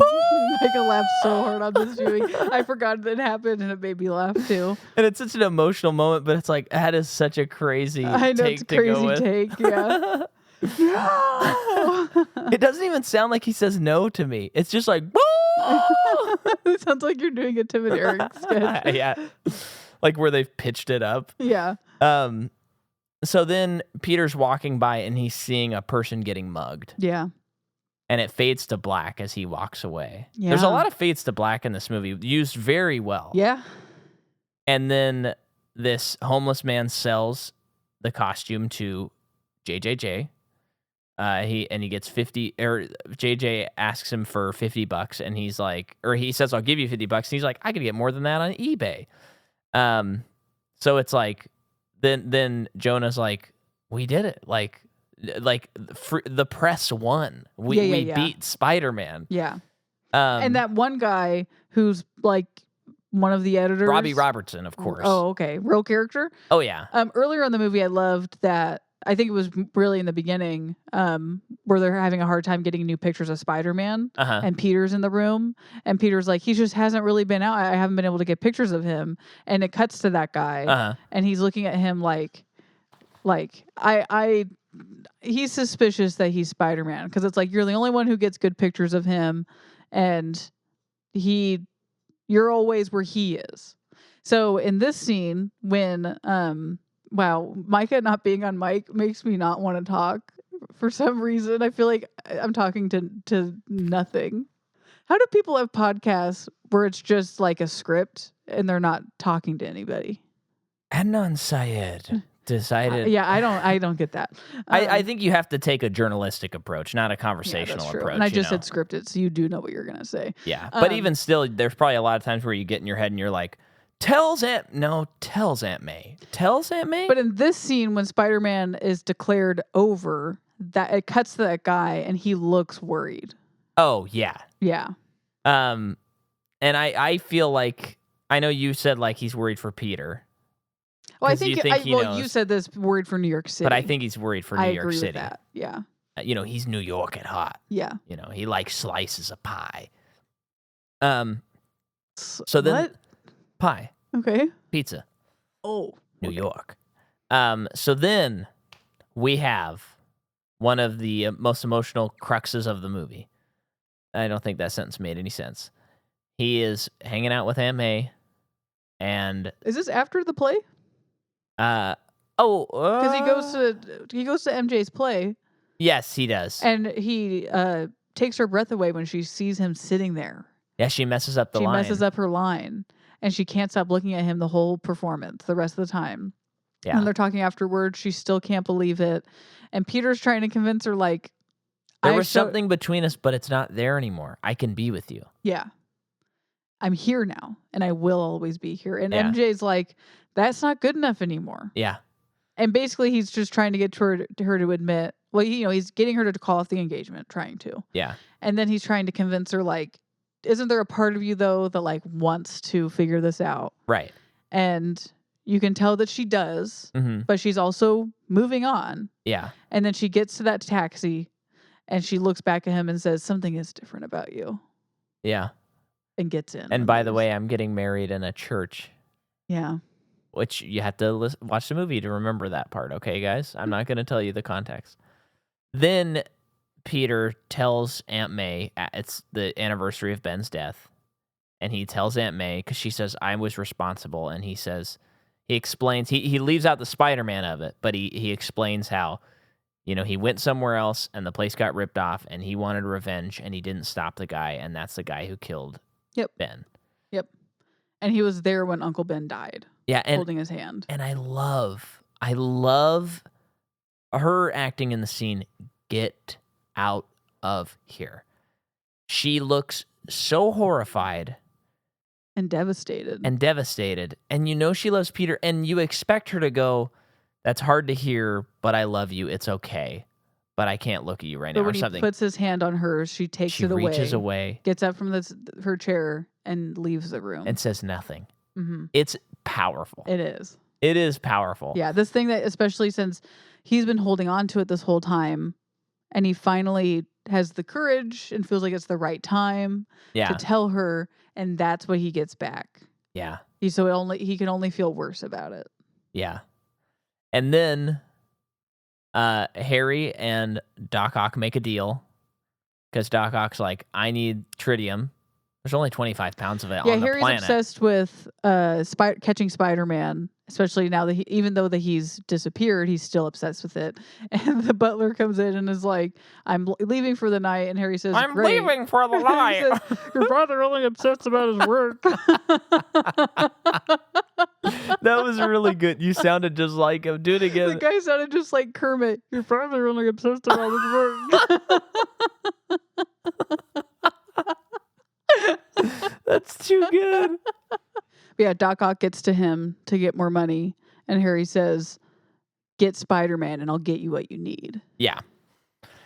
I could laugh so hard on this viewing. I forgot that it happened, and it made me laugh too. And it's such an emotional moment, but it's like, that is such a crazy take to go with. Yeah. No! It doesn't even sound like he says no to me. It's just like, "Boo!" It sounds like you're doing a Tim and Eric sketch. Yeah. Like where they've pitched it up. Yeah. So then Peter's walking by and he's seeing a person getting mugged. Yeah. And it fades to black as he walks away. Yeah. There's a lot of fades to black in this movie, used very well. Yeah. And then this homeless man sells the costume to JJJ. He gets 50, or JJ asks him for $50, and he's like, or he says, "I'll give you $50." And he's like, "I could get more than that on eBay." So it's like, then Jonah's like, "We did it! Like the press won. We beat Spider-Man." Yeah. And that one guy who's like one of the editors, Robbie Robertson, of course. Oh, okay, real character. Oh yeah. Earlier in the movie, I loved that. I think it was really in the beginning, where they're having a hard time getting new pictures of Spider-Man, and Peter's in the room, and Peter's like, he just hasn't really been out. I haven't been able to get pictures of him, and it cuts to that guy, and he's looking at him like he's suspicious that he's Spider-Man, because it's like, you're the only one who gets good pictures of him, and you're always where he is. So in this scene, when wow, Micah not being on mic makes me not want to talk for some reason. I feel like I'm talking to nothing. How do people have podcasts where it's just like a script and they're not talking to anybody? Adnan Syed decided. I don't get that. I think you have to take a journalistic approach, not a conversational approach. And I just said scripted, so you do know what you're going to say. Yeah, but even still, there's probably a lot of times where you get in your head and you're like, tells Aunt May. Tells Aunt May? But in this scene, when Spider-Man is declared over, that it cuts to that guy and he looks worried. Oh, yeah. Yeah. And I feel like, I know you said like he's worried for Peter. Well, I think you said this, worried for New York City. But I think he's worried for New York City. With that. Yeah. He's New York at heart. Yeah. He likes slices of pie. So then what? Pie. Okay. Pizza. Oh. New York. So then we have one of the most emotional cruxes of the movie. I don't think that sentence made any sense. He is hanging out with Aunt May, and is this after the play? Because he goes to MJ's play. Yes, he does. And he takes her breath away when she sees him sitting there. Yeah, she messes up the line. She messes up her line, and she can't stop looking at him the whole performance, the rest of the time. Yeah. And they're talking afterwards. She still can't believe it. And Peter's trying to convince her, like, there was something between us, but it's not there anymore. I can be with you. Yeah. I'm here now, and I will always be here. And MJ's like, that's not good enough anymore. Yeah. And basically, he's just trying to get her to admit, well, he's getting her to call off the engagement, trying to. Yeah. And then he's trying to convince her, like, isn't there a part of you, though, that, like, wants to figure this out? Right. And you can tell that she does, but she's also moving on. Yeah. And then she gets to that taxi, and she looks back at him and says, something is different about you. Yeah. And gets in. And by the way, I'm getting married in a church. Yeah. Which you have to watch the movie to remember that part, okay, guys? I'm not going to tell you the context. Then Peter tells Aunt May, it's the anniversary of Ben's death, and he tells Aunt May, because she says, I was responsible, and he explains, he leaves out the Spider-Man of it, but he explains how, he went somewhere else, and the place got ripped off, and he wanted revenge, and he didn't stop the guy, and that's the guy who killed Ben. Yep. And he was there when Uncle Ben died. Yeah, and holding his hand. And I love her acting in the scene. Get out of here. She looks so horrified and devastated. And she loves Peter, and you expect her to go, that's hard to hear, but I love you. It's okay. But I can't look at you right now, or something. When he puts his hand on hers, she takes it away. She reaches away. Gets up from her chair and leaves the room. And says nothing. Mm-hmm. It's powerful. It is. It is powerful. Yeah, this thing that, especially since he's been holding on to it this whole time, and he finally has the courage and feels like it's the right time to tell her, and that's what he gets back. Yeah. He can only feel worse about it. Yeah. And then Harry and Doc Ock make a deal, because Doc Ock's like, I need tritium. There's only 25 pounds of it on the planet. Yeah, Harry's obsessed with catching Spider-Man, especially now that even though he's disappeared, he's still obsessed with it. And the butler comes in and is like, I'm leaving for the night. And Harry says, I'm leaving for the night. Says, your brother only obsessed about his work. That was really good. You sounded just like him. Do it again. The guy sounded just like Kermit. Your brother only obsessed about his work. That's too good. Yeah, Doc Ock gets to him to get more money, and Harry says, get Spider-Man and I'll get you what you need. Yeah.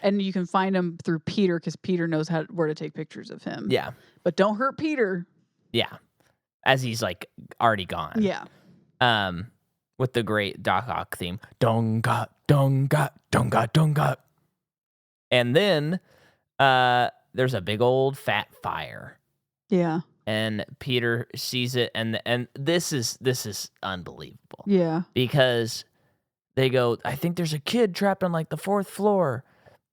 And you can find him through Peter, because Peter knows where to take pictures of him. Yeah. But don't hurt Peter. Yeah. As he's like already gone. Yeah. With the great Doc Ock theme. Donga, donga, donga, donga. And then there's a big old fat fire. Yeah. And Peter sees it, and this is unbelievable. Yeah. Because they go, I think there's a kid trapped on like the 4th floor.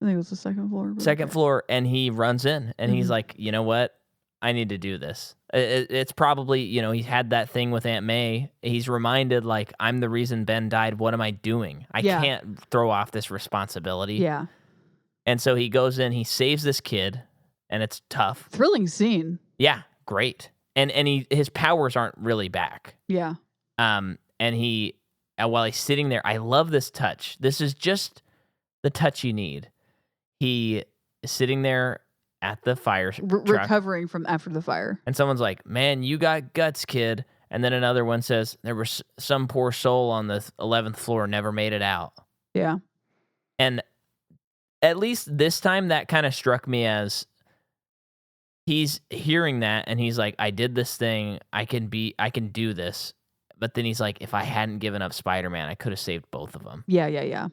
I think it was the 2nd floor. Second floor, and he runs in, and he's like, you know what? I need to do this. It's probably, he had that thing with Aunt May. He's reminded, like, I'm the reason Ben died. What am I doing? I can't throw off this responsibility. Yeah. And so he goes in, he saves this kid, and it's tough. Thrilling scene. Yeah, great. And his powers aren't really back. Yeah. And while he's sitting there, I love this touch. This is just the touch you need. He is sitting there at the fire truck, recovering from after the fire. And someone's like, man, you got guts, kid. And then another one says, there was some poor soul on the 11th floor never made it out. Yeah. And at least this time, that kind of struck me as he's hearing that, and he's like, I did this thing. I can do this. But then he's like, if I hadn't given up Spider-Man, I could have saved both of them. Yeah.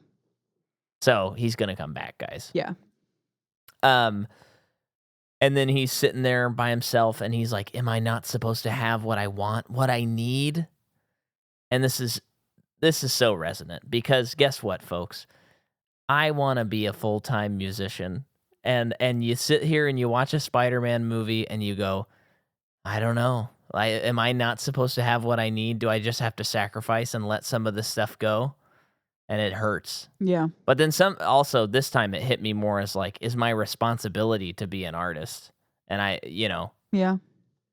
So he's going to come back, guys. Yeah. And then he's sitting there by himself, and he's like, am I not supposed to have what I want, what I need? And this is so resonant, because guess what, folks? I want to be a full-time musician. And you sit here and you watch a Spider-Man movie and you go, I don't know. Am I not supposed to have what I need? Do I just have to sacrifice and let some of this stuff go? and it hurts. Yeah. But then this time it hit me more as like, is my responsibility to be an artist? And Yeah.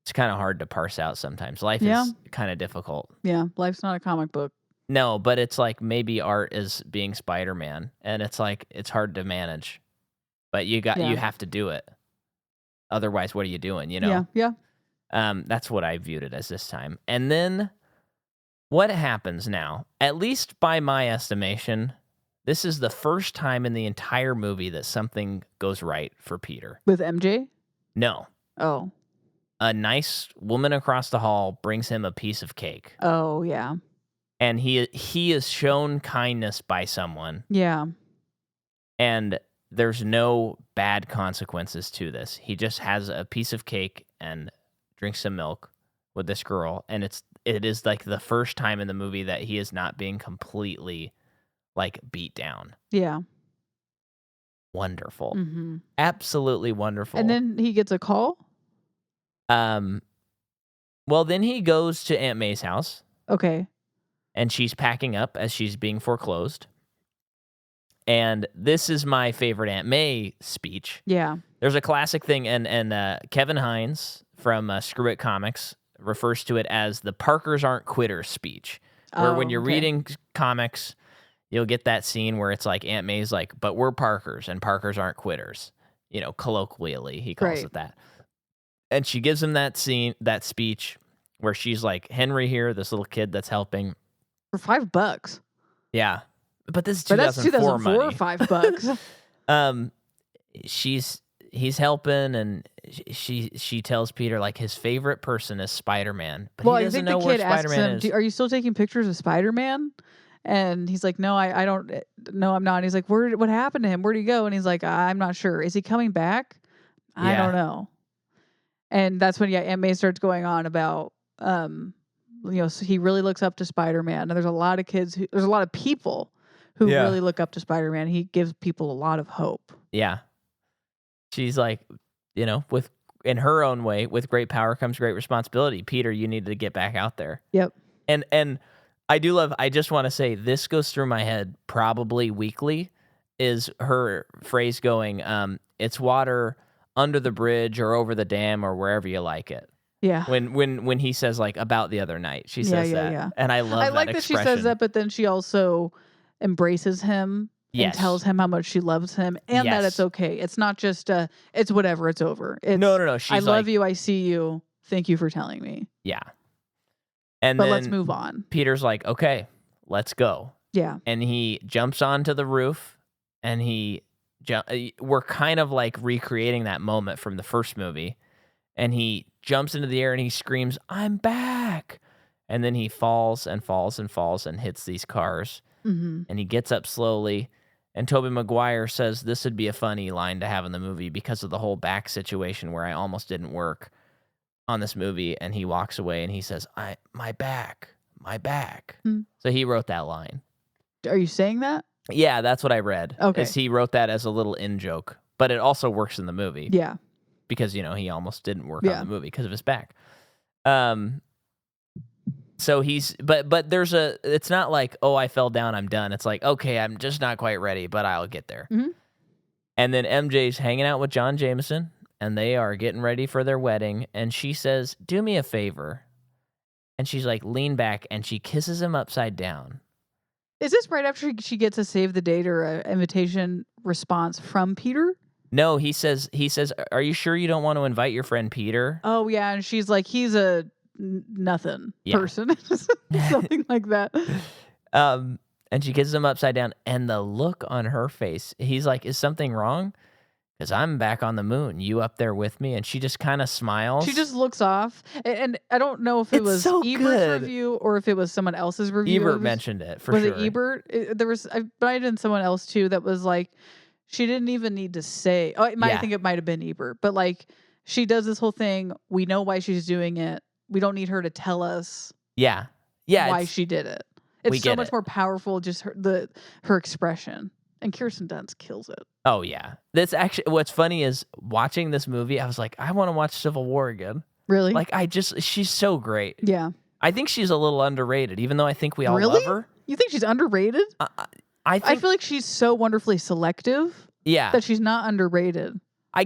it's kind of hard to parse out sometimes. Life Yeah. is kind of difficult. Yeah. Life's not a comic book. No, but it's like maybe art is being Spider-Man, and it's like it's hard to manage. But you have to do it. Otherwise, what are you doing, Yeah. Yeah. That's what I viewed it as this time. And then what happens now? At least by my estimation, this is the first time in the entire movie that something goes right for Peter. With MJ? No. Oh. A nice woman across the hall brings him a piece of cake. Oh, yeah. And he is shown kindness by someone. Yeah. And there's no bad consequences to this. He just has a piece of cake and drinks some milk with this girl. And it is like the first time in the movie that he is not being completely like beat down. Yeah. Wonderful. Mm-hmm. Absolutely wonderful. And then he gets a call? Well, then he goes to Aunt May's house. Okay. And she's packing up as she's being foreclosed. And this is my favorite Aunt May speech. Yeah. There's a classic thing, and Kevin Hines from Screw It Comics refers to it as the Parkers Aren't Quitters speech. Where when you're reading comics, you'll get that scene where it's like Aunt May's like, but we're Parkers, and Parkers aren't quitters. Colloquially, he calls it that. And she gives him that speech where she's like, Henry here, this little kid that's helping. For $5. Yeah. But this is 2004 money. Or $5. He's helping, and she tells Peter like his favorite person is Spider-Man, but he doesn't know where Spider-Man is. Are you still taking pictures of Spider-Man? And he's like, no, I don't. No, I'm not. And he's like, what happened to him? Where'd he go? And he's like, I'm not sure. Is he coming back? I don't know. And that's when Aunt May starts going on about so he really looks up to Spider-Man, and there's a lot of people who really look up to Spider-Man. He gives people a lot of hope. Yeah. She's like, in her own way, with great power comes great responsibility. Peter, you need to get back out there. Yep. And I just want to say, this goes through my head probably weekly, is her phrase going, it's water under the bridge or over the dam or wherever you like it. Yeah. When he says like about the other night, she says that. Yeah. And I love that like that expression. She says that, but then she also embraces him and tells him how much she loves him and that it's okay. It's not just it's whatever, it's over. It's, no. She's I love you, I see you. Thank you for telling me. Yeah. But then let's move on. Peter's like, okay, let's go. Yeah. And he jumps onto the roof, and we're kind of like recreating that moment from the first movie. And he jumps into the air and he screams, I'm back. And then he falls and falls and falls and hits these cars. Mm-hmm. And he gets up slowly. And Tobey Maguire says this would be a funny line to have in the movie because of the whole back situation where I almost didn't work on this movie. And he walks away and he says, my back. Mm-hmm. So he wrote that line. Are you saying that? Yeah, that's what I read. Okay. Is he wrote that as a little in-joke. But it also works in the movie. Yeah. Because, he almost didn't work on the movie because of his back. So but it's not like, oh, I fell down, I'm done. It's like, okay, I'm just not quite ready, but I'll get there. Mm-hmm. And then MJ's hanging out with John Jameson, and they are getting ready for their wedding. And she says, do me a favor. And she's like, lean back, and she kisses him upside down. Is this right after she gets a save the date or an invitation response from Peter? No, he says, are you sure you don't want to invite your friend Peter? Oh, yeah. And she's like, he's a nothing person. Something like that. And she kisses him upside down. And the look on her face, he's like, is something wrong? Because I'm back on the moon. You up there with me? And she just kind of smiles. She just looks off. And I don't know if it was so Ebert's review or if it was someone else's review. Ebert mentioned it, for sure. Was it Ebert? I might have been someone else, too, that was like, she didn't even need to say. Oh, I think it might have been Ebert. But like, she does this whole thing. We know why she's doing it. We don't need her to tell us. Why she did it. It's so much more powerful. Just her expression. And Kirsten Dunst kills it. Oh yeah, that's actually what's funny is watching this movie. I was like, I want to watch Civil War again. Really? Like she's so great. Yeah. I think she's a little underrated, even though I think we all love her. You think she's underrated? I feel like she's so wonderfully selective that she's not underrated. I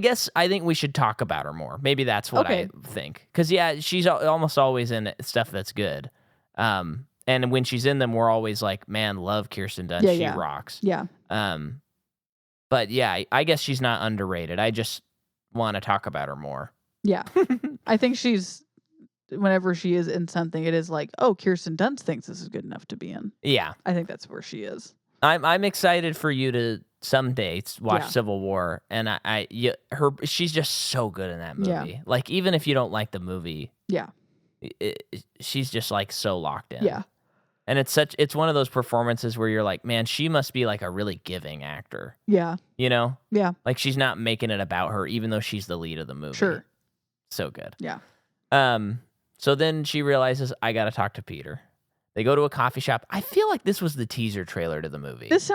think we should talk about her more. Maybe that's what I think. Because, she's almost always in stuff that's good. And when she's in them, we're always like, man, love Kirsten Dunst. She rocks. Yeah. But, I guess she's not underrated. I just want to talk about her more. Yeah. I think whenever she is in something, it is like, oh, Kirsten Dunst thinks this is good enough to be in. Yeah. I think that's where she is. I'm excited for you to someday watch Civil War, and she's just so good in that movie. Yeah. Like, even if you don't like the movie, she's just like so locked in. Yeah. And it's one of those performances where you're like, man, she must be like a really giving actor. Yeah. You know? Yeah. Like, she's not making it about her, even though she's the lead of the movie. Sure. So good. Yeah. So then she realizes, I got to talk to Peter. They go to a coffee shop. I feel like this was the teaser trailer to the movie. This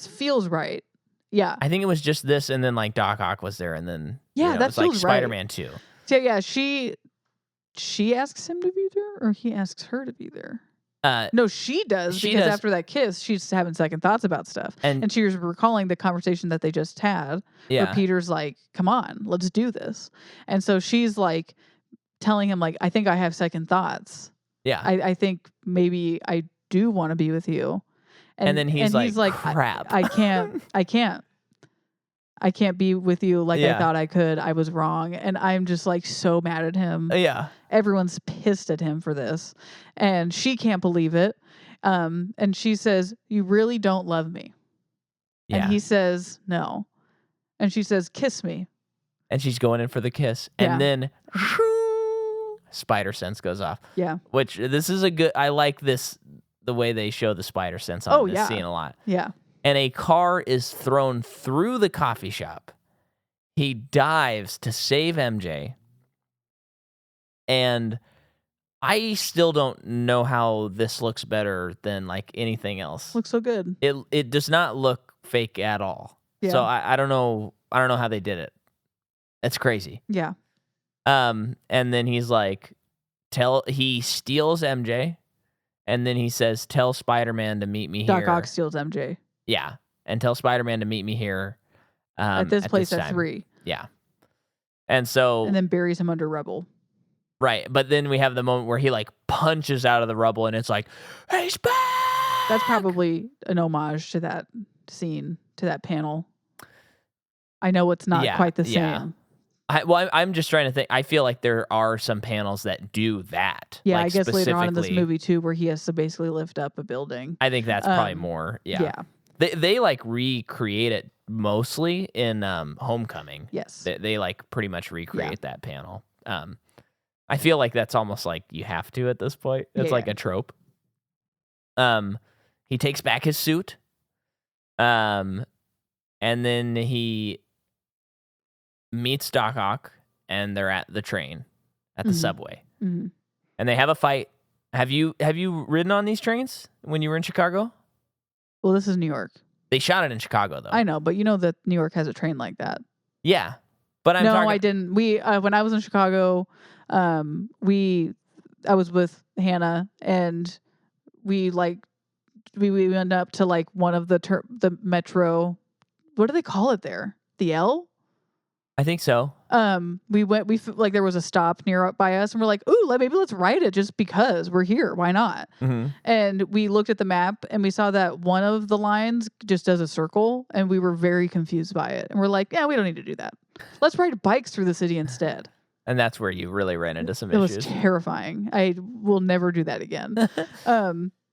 feels right. Yeah. I think it was just this, and then like Doc Ock was there, and then that it was feels like Spider-Man 2. So yeah, she asks him to be there, or he asks her to be there. No, she does, because after that kiss, she's having second thoughts about stuff, and she was recalling the conversation that they just had. Where Peter's like, "Come on, let's do this," and so she's like telling him like, "I think I have second thoughts. Yeah, I think maybe I do want to be with you." And then he's like, crap. I can't be with you like I thought I could. I was wrong. And I'm just like so mad at him. Yeah. Everyone's pissed at him for this. And she can't believe it. And she says, "You really don't love me." Yeah. And he says, "No." And she says, "Kiss me." And she's going in for the kiss. And then spider sense goes off. Yeah. Which this is I like this, the way they show the spider sense on this scene a lot. Yeah. And a car is thrown through the coffee shop. He dives to save MJ. And I still don't know how this looks better than like anything else. Looks so good. It does not look fake at all. Yeah. So I don't know how they did it. It's crazy. Yeah. And then he's like, he steals MJ, and then he says, "Tell Spider-Man to meet me here." Doc Ock steals MJ. Yeah, and tell Spider-Man to meet me here at this place at 3. Yeah, and then buries him under rubble. Right, but then we have the moment where he like punches out of the rubble, and it's like, "He's back!" That's probably an homage to that scene, to that panel. I know it's not quite the same. I'm just trying to think. I feel like there are some panels that do that. Yeah, like I guess later on in this movie too, where he has to basically lift up a building. I think that's probably more. Yeah. They like recreate it mostly in Homecoming. Yes. They like pretty much recreate that panel. I feel like that's almost like you have to at this point. It's like a trope. He takes back his suit. And then he meets Doc Ock, and they're at the train, at the subway. Mm-hmm. And they have a fight. Have you ridden on these trains when you were in Chicago? Well, this is New York. They shot it in Chicago, though. I know, but you know that New York has a train like that. Yeah, but I didn't. We when I was in Chicago, I was with Hannah, and we went up to like one of the metro. What do they call it there? The L? I think so. We like there was a stop near by us, and we're like, "Ooh, maybe let's ride it just because we're here. Why not?" Mm-hmm. And we looked at the map, and we saw that one of the lines just does a circle, and we were very confused by it. And we're like, "Yeah, we don't need to do that. Let's ride bikes through the city instead." And that's where you really ran into some issues. It was terrifying. I will never do that again.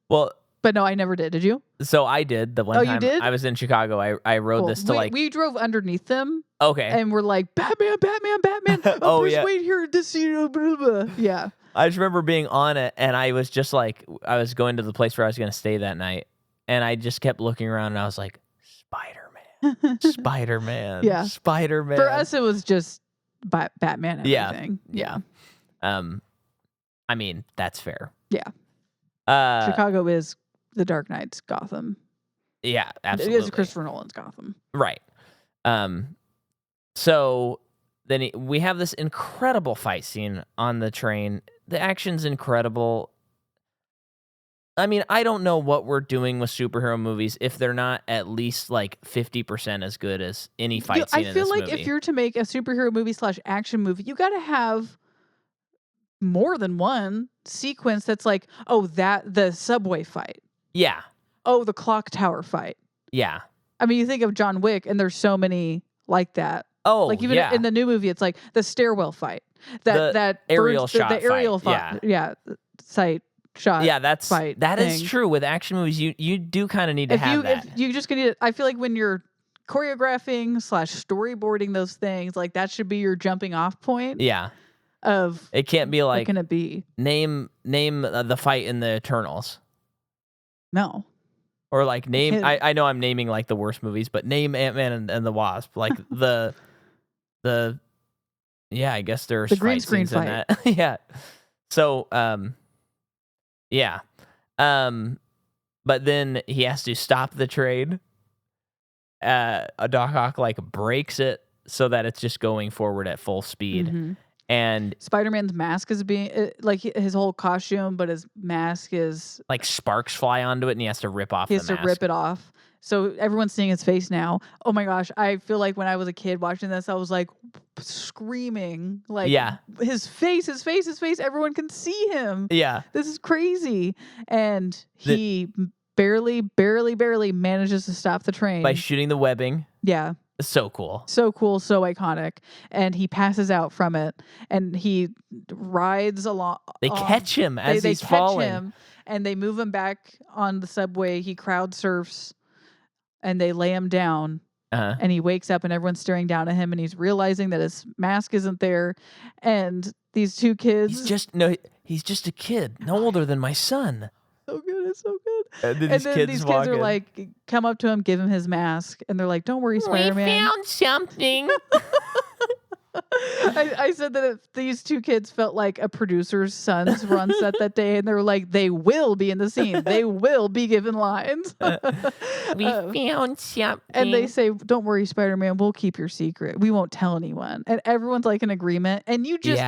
Well. But no, I never did. Did you? So I did the one time. You did? I was in Chicago. I rode this to we drove underneath them. Okay. And we're like, Batman. Oh, Bruce Wayne here. This, blah, blah, blah. Yeah. I just remember being on it, and I was just like, I was going to the place where I was going to stay that night, and I just kept looking around, and I was like, Spider-Man, Spider-Man, Spider-Man. For us, it was just Batman. Everything. Yeah. I mean, that's fair. Yeah. Chicago is the Dark Knight's Gotham. Yeah, absolutely. It is Christopher Nolan's Gotham. Right. So then we have this incredible fight scene on the train. The action's incredible. I mean, I don't know what we're doing with superhero movies if they're not at least like 50% as good as any fight scene in this movie. I feel like if you're to make a superhero movie / action movie, you got to have more than one sequence that's like, oh, the subway fight. Yeah. Oh, the clock tower fight. Yeah. I mean, you think of John Wick, and there's so many like that. Oh, like even yeah. in the new movie, it's like the stairwell fight, The aerial shot the aerial fight. sight shot. Yeah, that thing. is true. With action movies, you do kind of need to have that. If you just need, I feel like when you're choreographing / storyboarding those things, like that should be your jumping off point. Yeah. Of it can't be like, what can it be? Name the fight in the Eternals. No. Or like name, I know I'm naming like the worst movies, but name Ant-Man and the Wasp. Like the yeah, I guess there's the green screen fight. In that. Yeah. So, yeah. But then he has to stop the train. A Doc Ock like breaks it so that it's just going forward at full speed. Mm-hmm. And Spider-Man's mask is being like his whole costume, but his mask is like sparks fly onto it, and he has to rip off. He has to rip it off. So everyone's seeing his face now. Oh my gosh! I feel like when I was a kid watching this, I was like screaming, like, yeah, his face. Everyone can see him. Yeah, this is crazy, and he barely manages to stop the train by shooting the webbing. Yeah. So cool. So cool, so iconic. And he passes out from it, and he rides along. They catch him as he's falling. They catch him, and they move him back on the subway. He crowd surfs, and they lay him down. And he wakes up, and everyone's staring down at him, and he's realizing that his mask isn't there. And these two kids... He's just a kid, no older than my son. So good, it's so good. And then these kids are like, come up to him, give him his mask, and they're like, "Don't worry, Spider-Man. We found something." I said that if these two kids felt like a producer's sons were on set that day, and they were like, they will be in the scene. They will be given lines. We found something. And they say, "Don't worry, Spider-Man. We'll keep your secret. We won't tell anyone." And everyone's like in agreement. And you just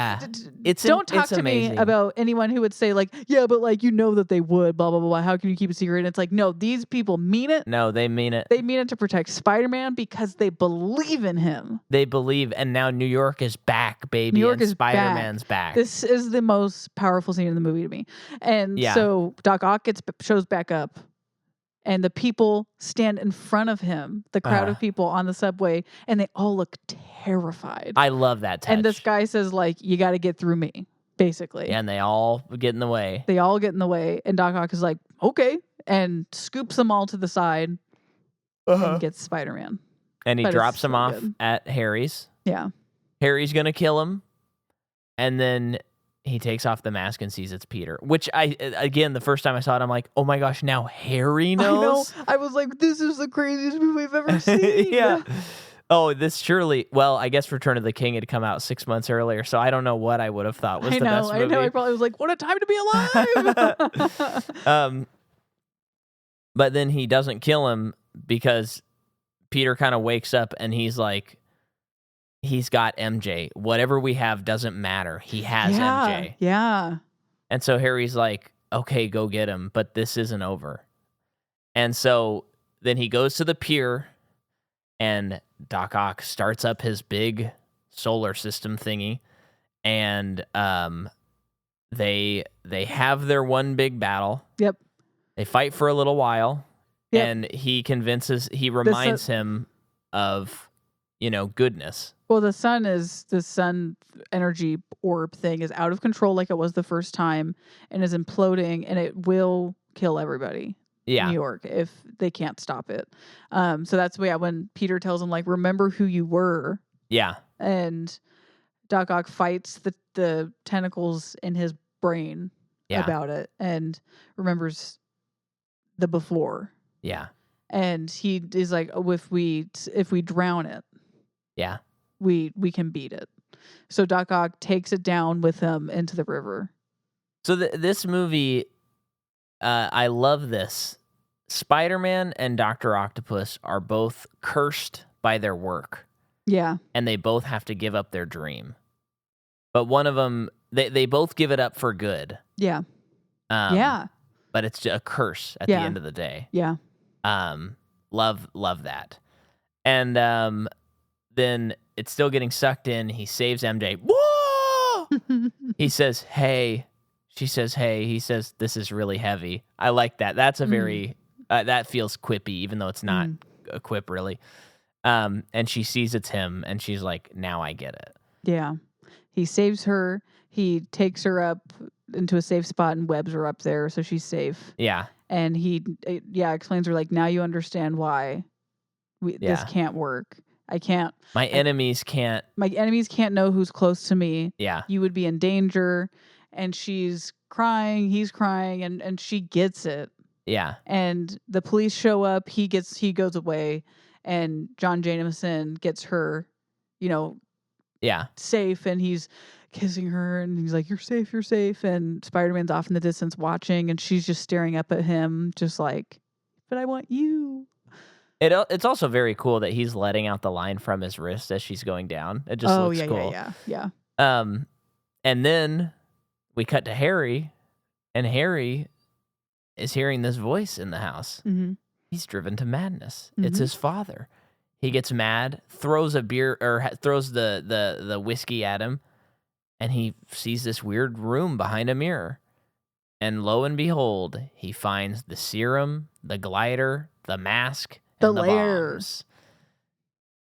don't talk to me about anyone who would say like, "Yeah, but like, you know that they would, blah, blah, blah. How can you keep a secret?" And it's like, no, these people mean it. No, they mean it. They mean it to protect Spider-Man because they believe in him. They believe, and now New York is back, baby. New York is Spider-Man's back. This is the most powerful scene in the movie to me. And so Doc Ock shows back up, and the people stand in front of him, the crowd of people on the subway, and they all look terrified. I love that touch. And this guy says, like, "You got to get through me," basically. And they all get in the way. They all get in the way, and Doc Ock is like, "Okay," and scoops them all to the side and gets Spider-Man. And he drops him off at Harry's. Yeah. Harry's going to kill him. And then he takes off the mask and sees it's Peter. Which, again, the first time I saw it, I'm like, oh my gosh, now Harry knows? I know. I was like, this is the craziest movie I've ever seen. Yeah. Oh, this surely... Well, I guess Return of the King had come out 6 months earlier, so I don't know what I would have thought was the best movie. I know. I probably was like, what a time to be alive! But then he doesn't kill him because Peter kind of wakes up and he's like, he's got MJ. Whatever we have doesn't matter. He has MJ. Yeah. And so Harry's like, okay, go get him, but this isn't over. And so then he goes to the pier, and Doc Ock starts up his big solar system thingy, and they have their one big battle. Yep. They fight for a little while, and he reminds him of, goodness. Well, the sun energy orb thing is out of control like it was the first time, and is imploding, and it will kill everybody. Yeah. New York if they can't stop it. So that's when Peter tells him, like, remember who you were. Yeah. And Doc Ock fights the tentacles in his brain about it and remembers the before. Yeah. And he is like, oh, if we drown it, we can beat it. So Doc Ock takes it down with him into the river. So this movie, I love this. Spider-Man and Dr. Octopus are both cursed by their work. Yeah. And they both have to give up their dream. But one of them, they both give it up for good. Yeah. But but it's a curse at the end of the day. Yeah. Love that. And then it's still getting sucked in. He saves MJ. Whoa! He says, hey. She says, hey. He says, this is really heavy. I like that. That's a very, that feels quippy, even though it's not a quip really. And she sees it's him, and she's like, now I get it. Yeah. He saves her. He takes her up into a safe spot and webs her up there so she's safe. Yeah. And he explains to her, like, now you understand why this can't work. I can't. My enemies can't know who's close to me. Yeah. You would be in danger. And she's crying. He's crying. And she gets it. Yeah. And the police show up. He goes away. And John Jameson gets her, safe. And he's kissing her. And he's like, you're safe, you're safe. And Spider-Man's off in the distance watching. And she's just staring up at him, just like, but I want you. It's also very cool that he's letting out the line from his wrist as she's going down. It just looks cool. Yeah. And then we cut to Harry, and Harry is hearing this voice in the house. Mm-hmm. He's driven to madness. Mm-hmm. It's his father. He gets mad, throws a beer or throws the whiskey at him, and he sees this weird room behind a mirror. And lo and behold, he finds the serum, the glider, the mask, and the layers.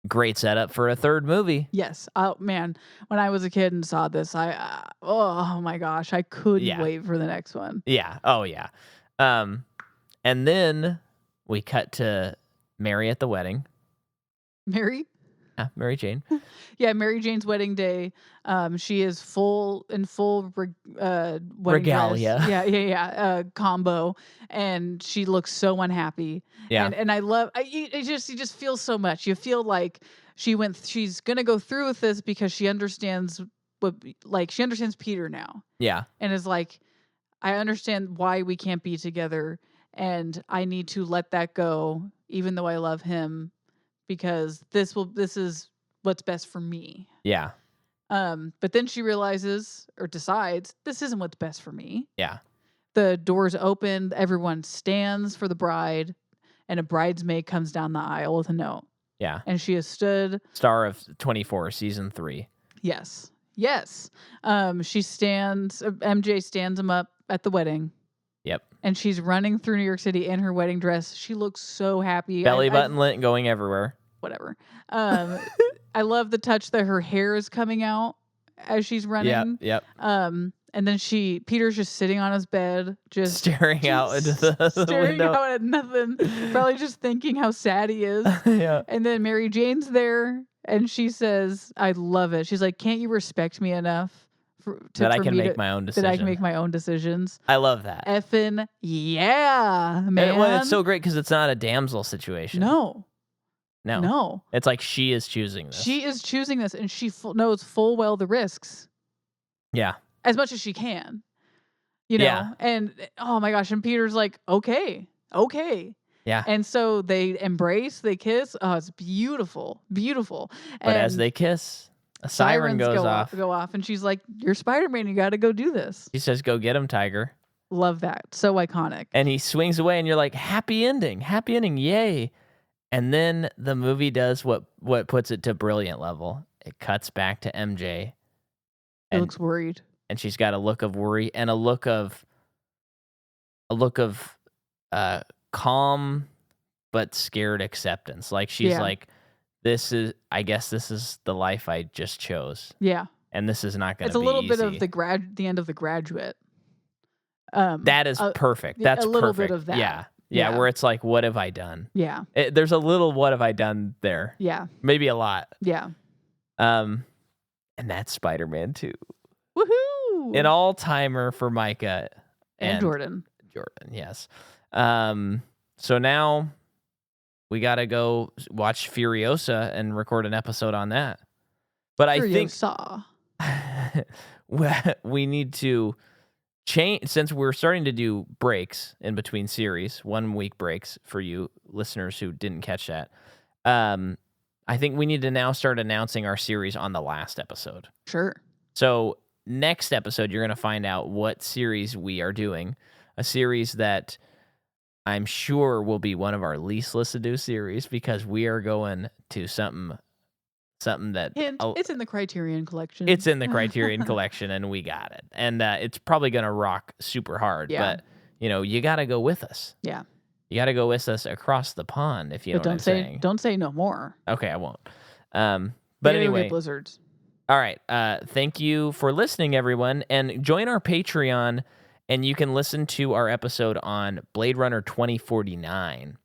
Great setup for a third movie. Yes. Oh man, when I was a kid and saw this, oh my gosh, I couldn't wait for the next one. Yeah. Oh yeah. And then we cut to Mary at the wedding. Mary? Yeah, Mary Jane. Yeah, Mary Jane's wedding day. She is in full wedding regalia. Dress. Yeah. Combo, and she looks so unhappy. Yeah, and I love. You just feel so much. You feel like she's gonna go through with this because she understands she understands Peter now. Yeah, and is like, I understand why we can't be together, and I need to let that go, even though I love him. Because this is what's best for me. Yeah. But then she realizes or decides this isn't what's best for me. Yeah. The doors open, everyone stands for the bride, and a bridesmaid comes down the aisle with a note. Yeah. And she has stood. Star of 24, season 3. Yes. She stands. MJ stands him up at the wedding. Yep. And she's running through New York City in her wedding dress. She looks so happy. Belly button lit going everywhere. Whatever. I love the touch that her hair is coming out as she's running. Yep. And then Peter's just sitting on his bed, just staring out into the window. Out at nothing, probably just thinking how sad he is. Yeah. And then Mary Jane's there, and she says, "I love it." She's like, "Can't you respect me enough that I can make my own decisions? That I can make my own decisions." I love that. Effing yeah, man. It's so great because it's not a damsel situation. No. It's like she is choosing this. She is choosing this, and she knows full well the risks. Yeah. As much as she can. Yeah. And oh my gosh, and Peter's like, okay. Yeah. And so they embrace, they kiss. Oh, it's beautiful. Beautiful. But as they kiss, a siren goes off. Go off, and she's like, "You're Spider-Man, you gotta go do this." She says, "Go get him, Tiger." Love that. So iconic. And he swings away, and you're like, happy ending, yay. And then the movie does what puts it to brilliant level. It cuts back to MJ. It looks worried. And she's got a look of worry and a look of calm but scared acceptance. Like she's like, I guess this is the life I just chose. Yeah. And this is not going to be easy. It's a little bit of the end of The Graduate. That is perfect. That's a little perfect. bit of that. Yeah, where it's like, what have I done? Yeah. There's a little what have I done there. Yeah. Maybe a lot. Yeah. And that's Spider-Man 2. Woohoo! An all-timer for Micah. And Jordan. Yes. So now we got to go watch Furiosa and record an episode on that. But Furiosa. I think we need to change, since we're starting to do breaks in between series, 1 week breaks for you listeners who didn't catch that. I think we need to now start announcing our series on the last episode. Sure. So next episode, you're going to find out what series we are doing. a series that I'm sure will be one of our least listened to series because we are going to something that Hint, it's in the Criterion Collection. It's in the Criterion Collection, and we got it. And it's probably going to rock super hard. Yeah. But, you got to go with us. Yeah. You got to go with us across the pond, if you know what I'm saying. Don't say no more. Okay, I won't. But anyway. Blizzards. All right. Thank you for listening, everyone. And join our Patreon, and you can listen to our episode on Blade Runner 2049.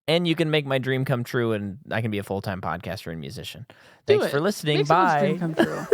And you can make my dream come true, and I can be a full-time podcaster and musician. Thanks for listening. Make Bye. someone's dream come true.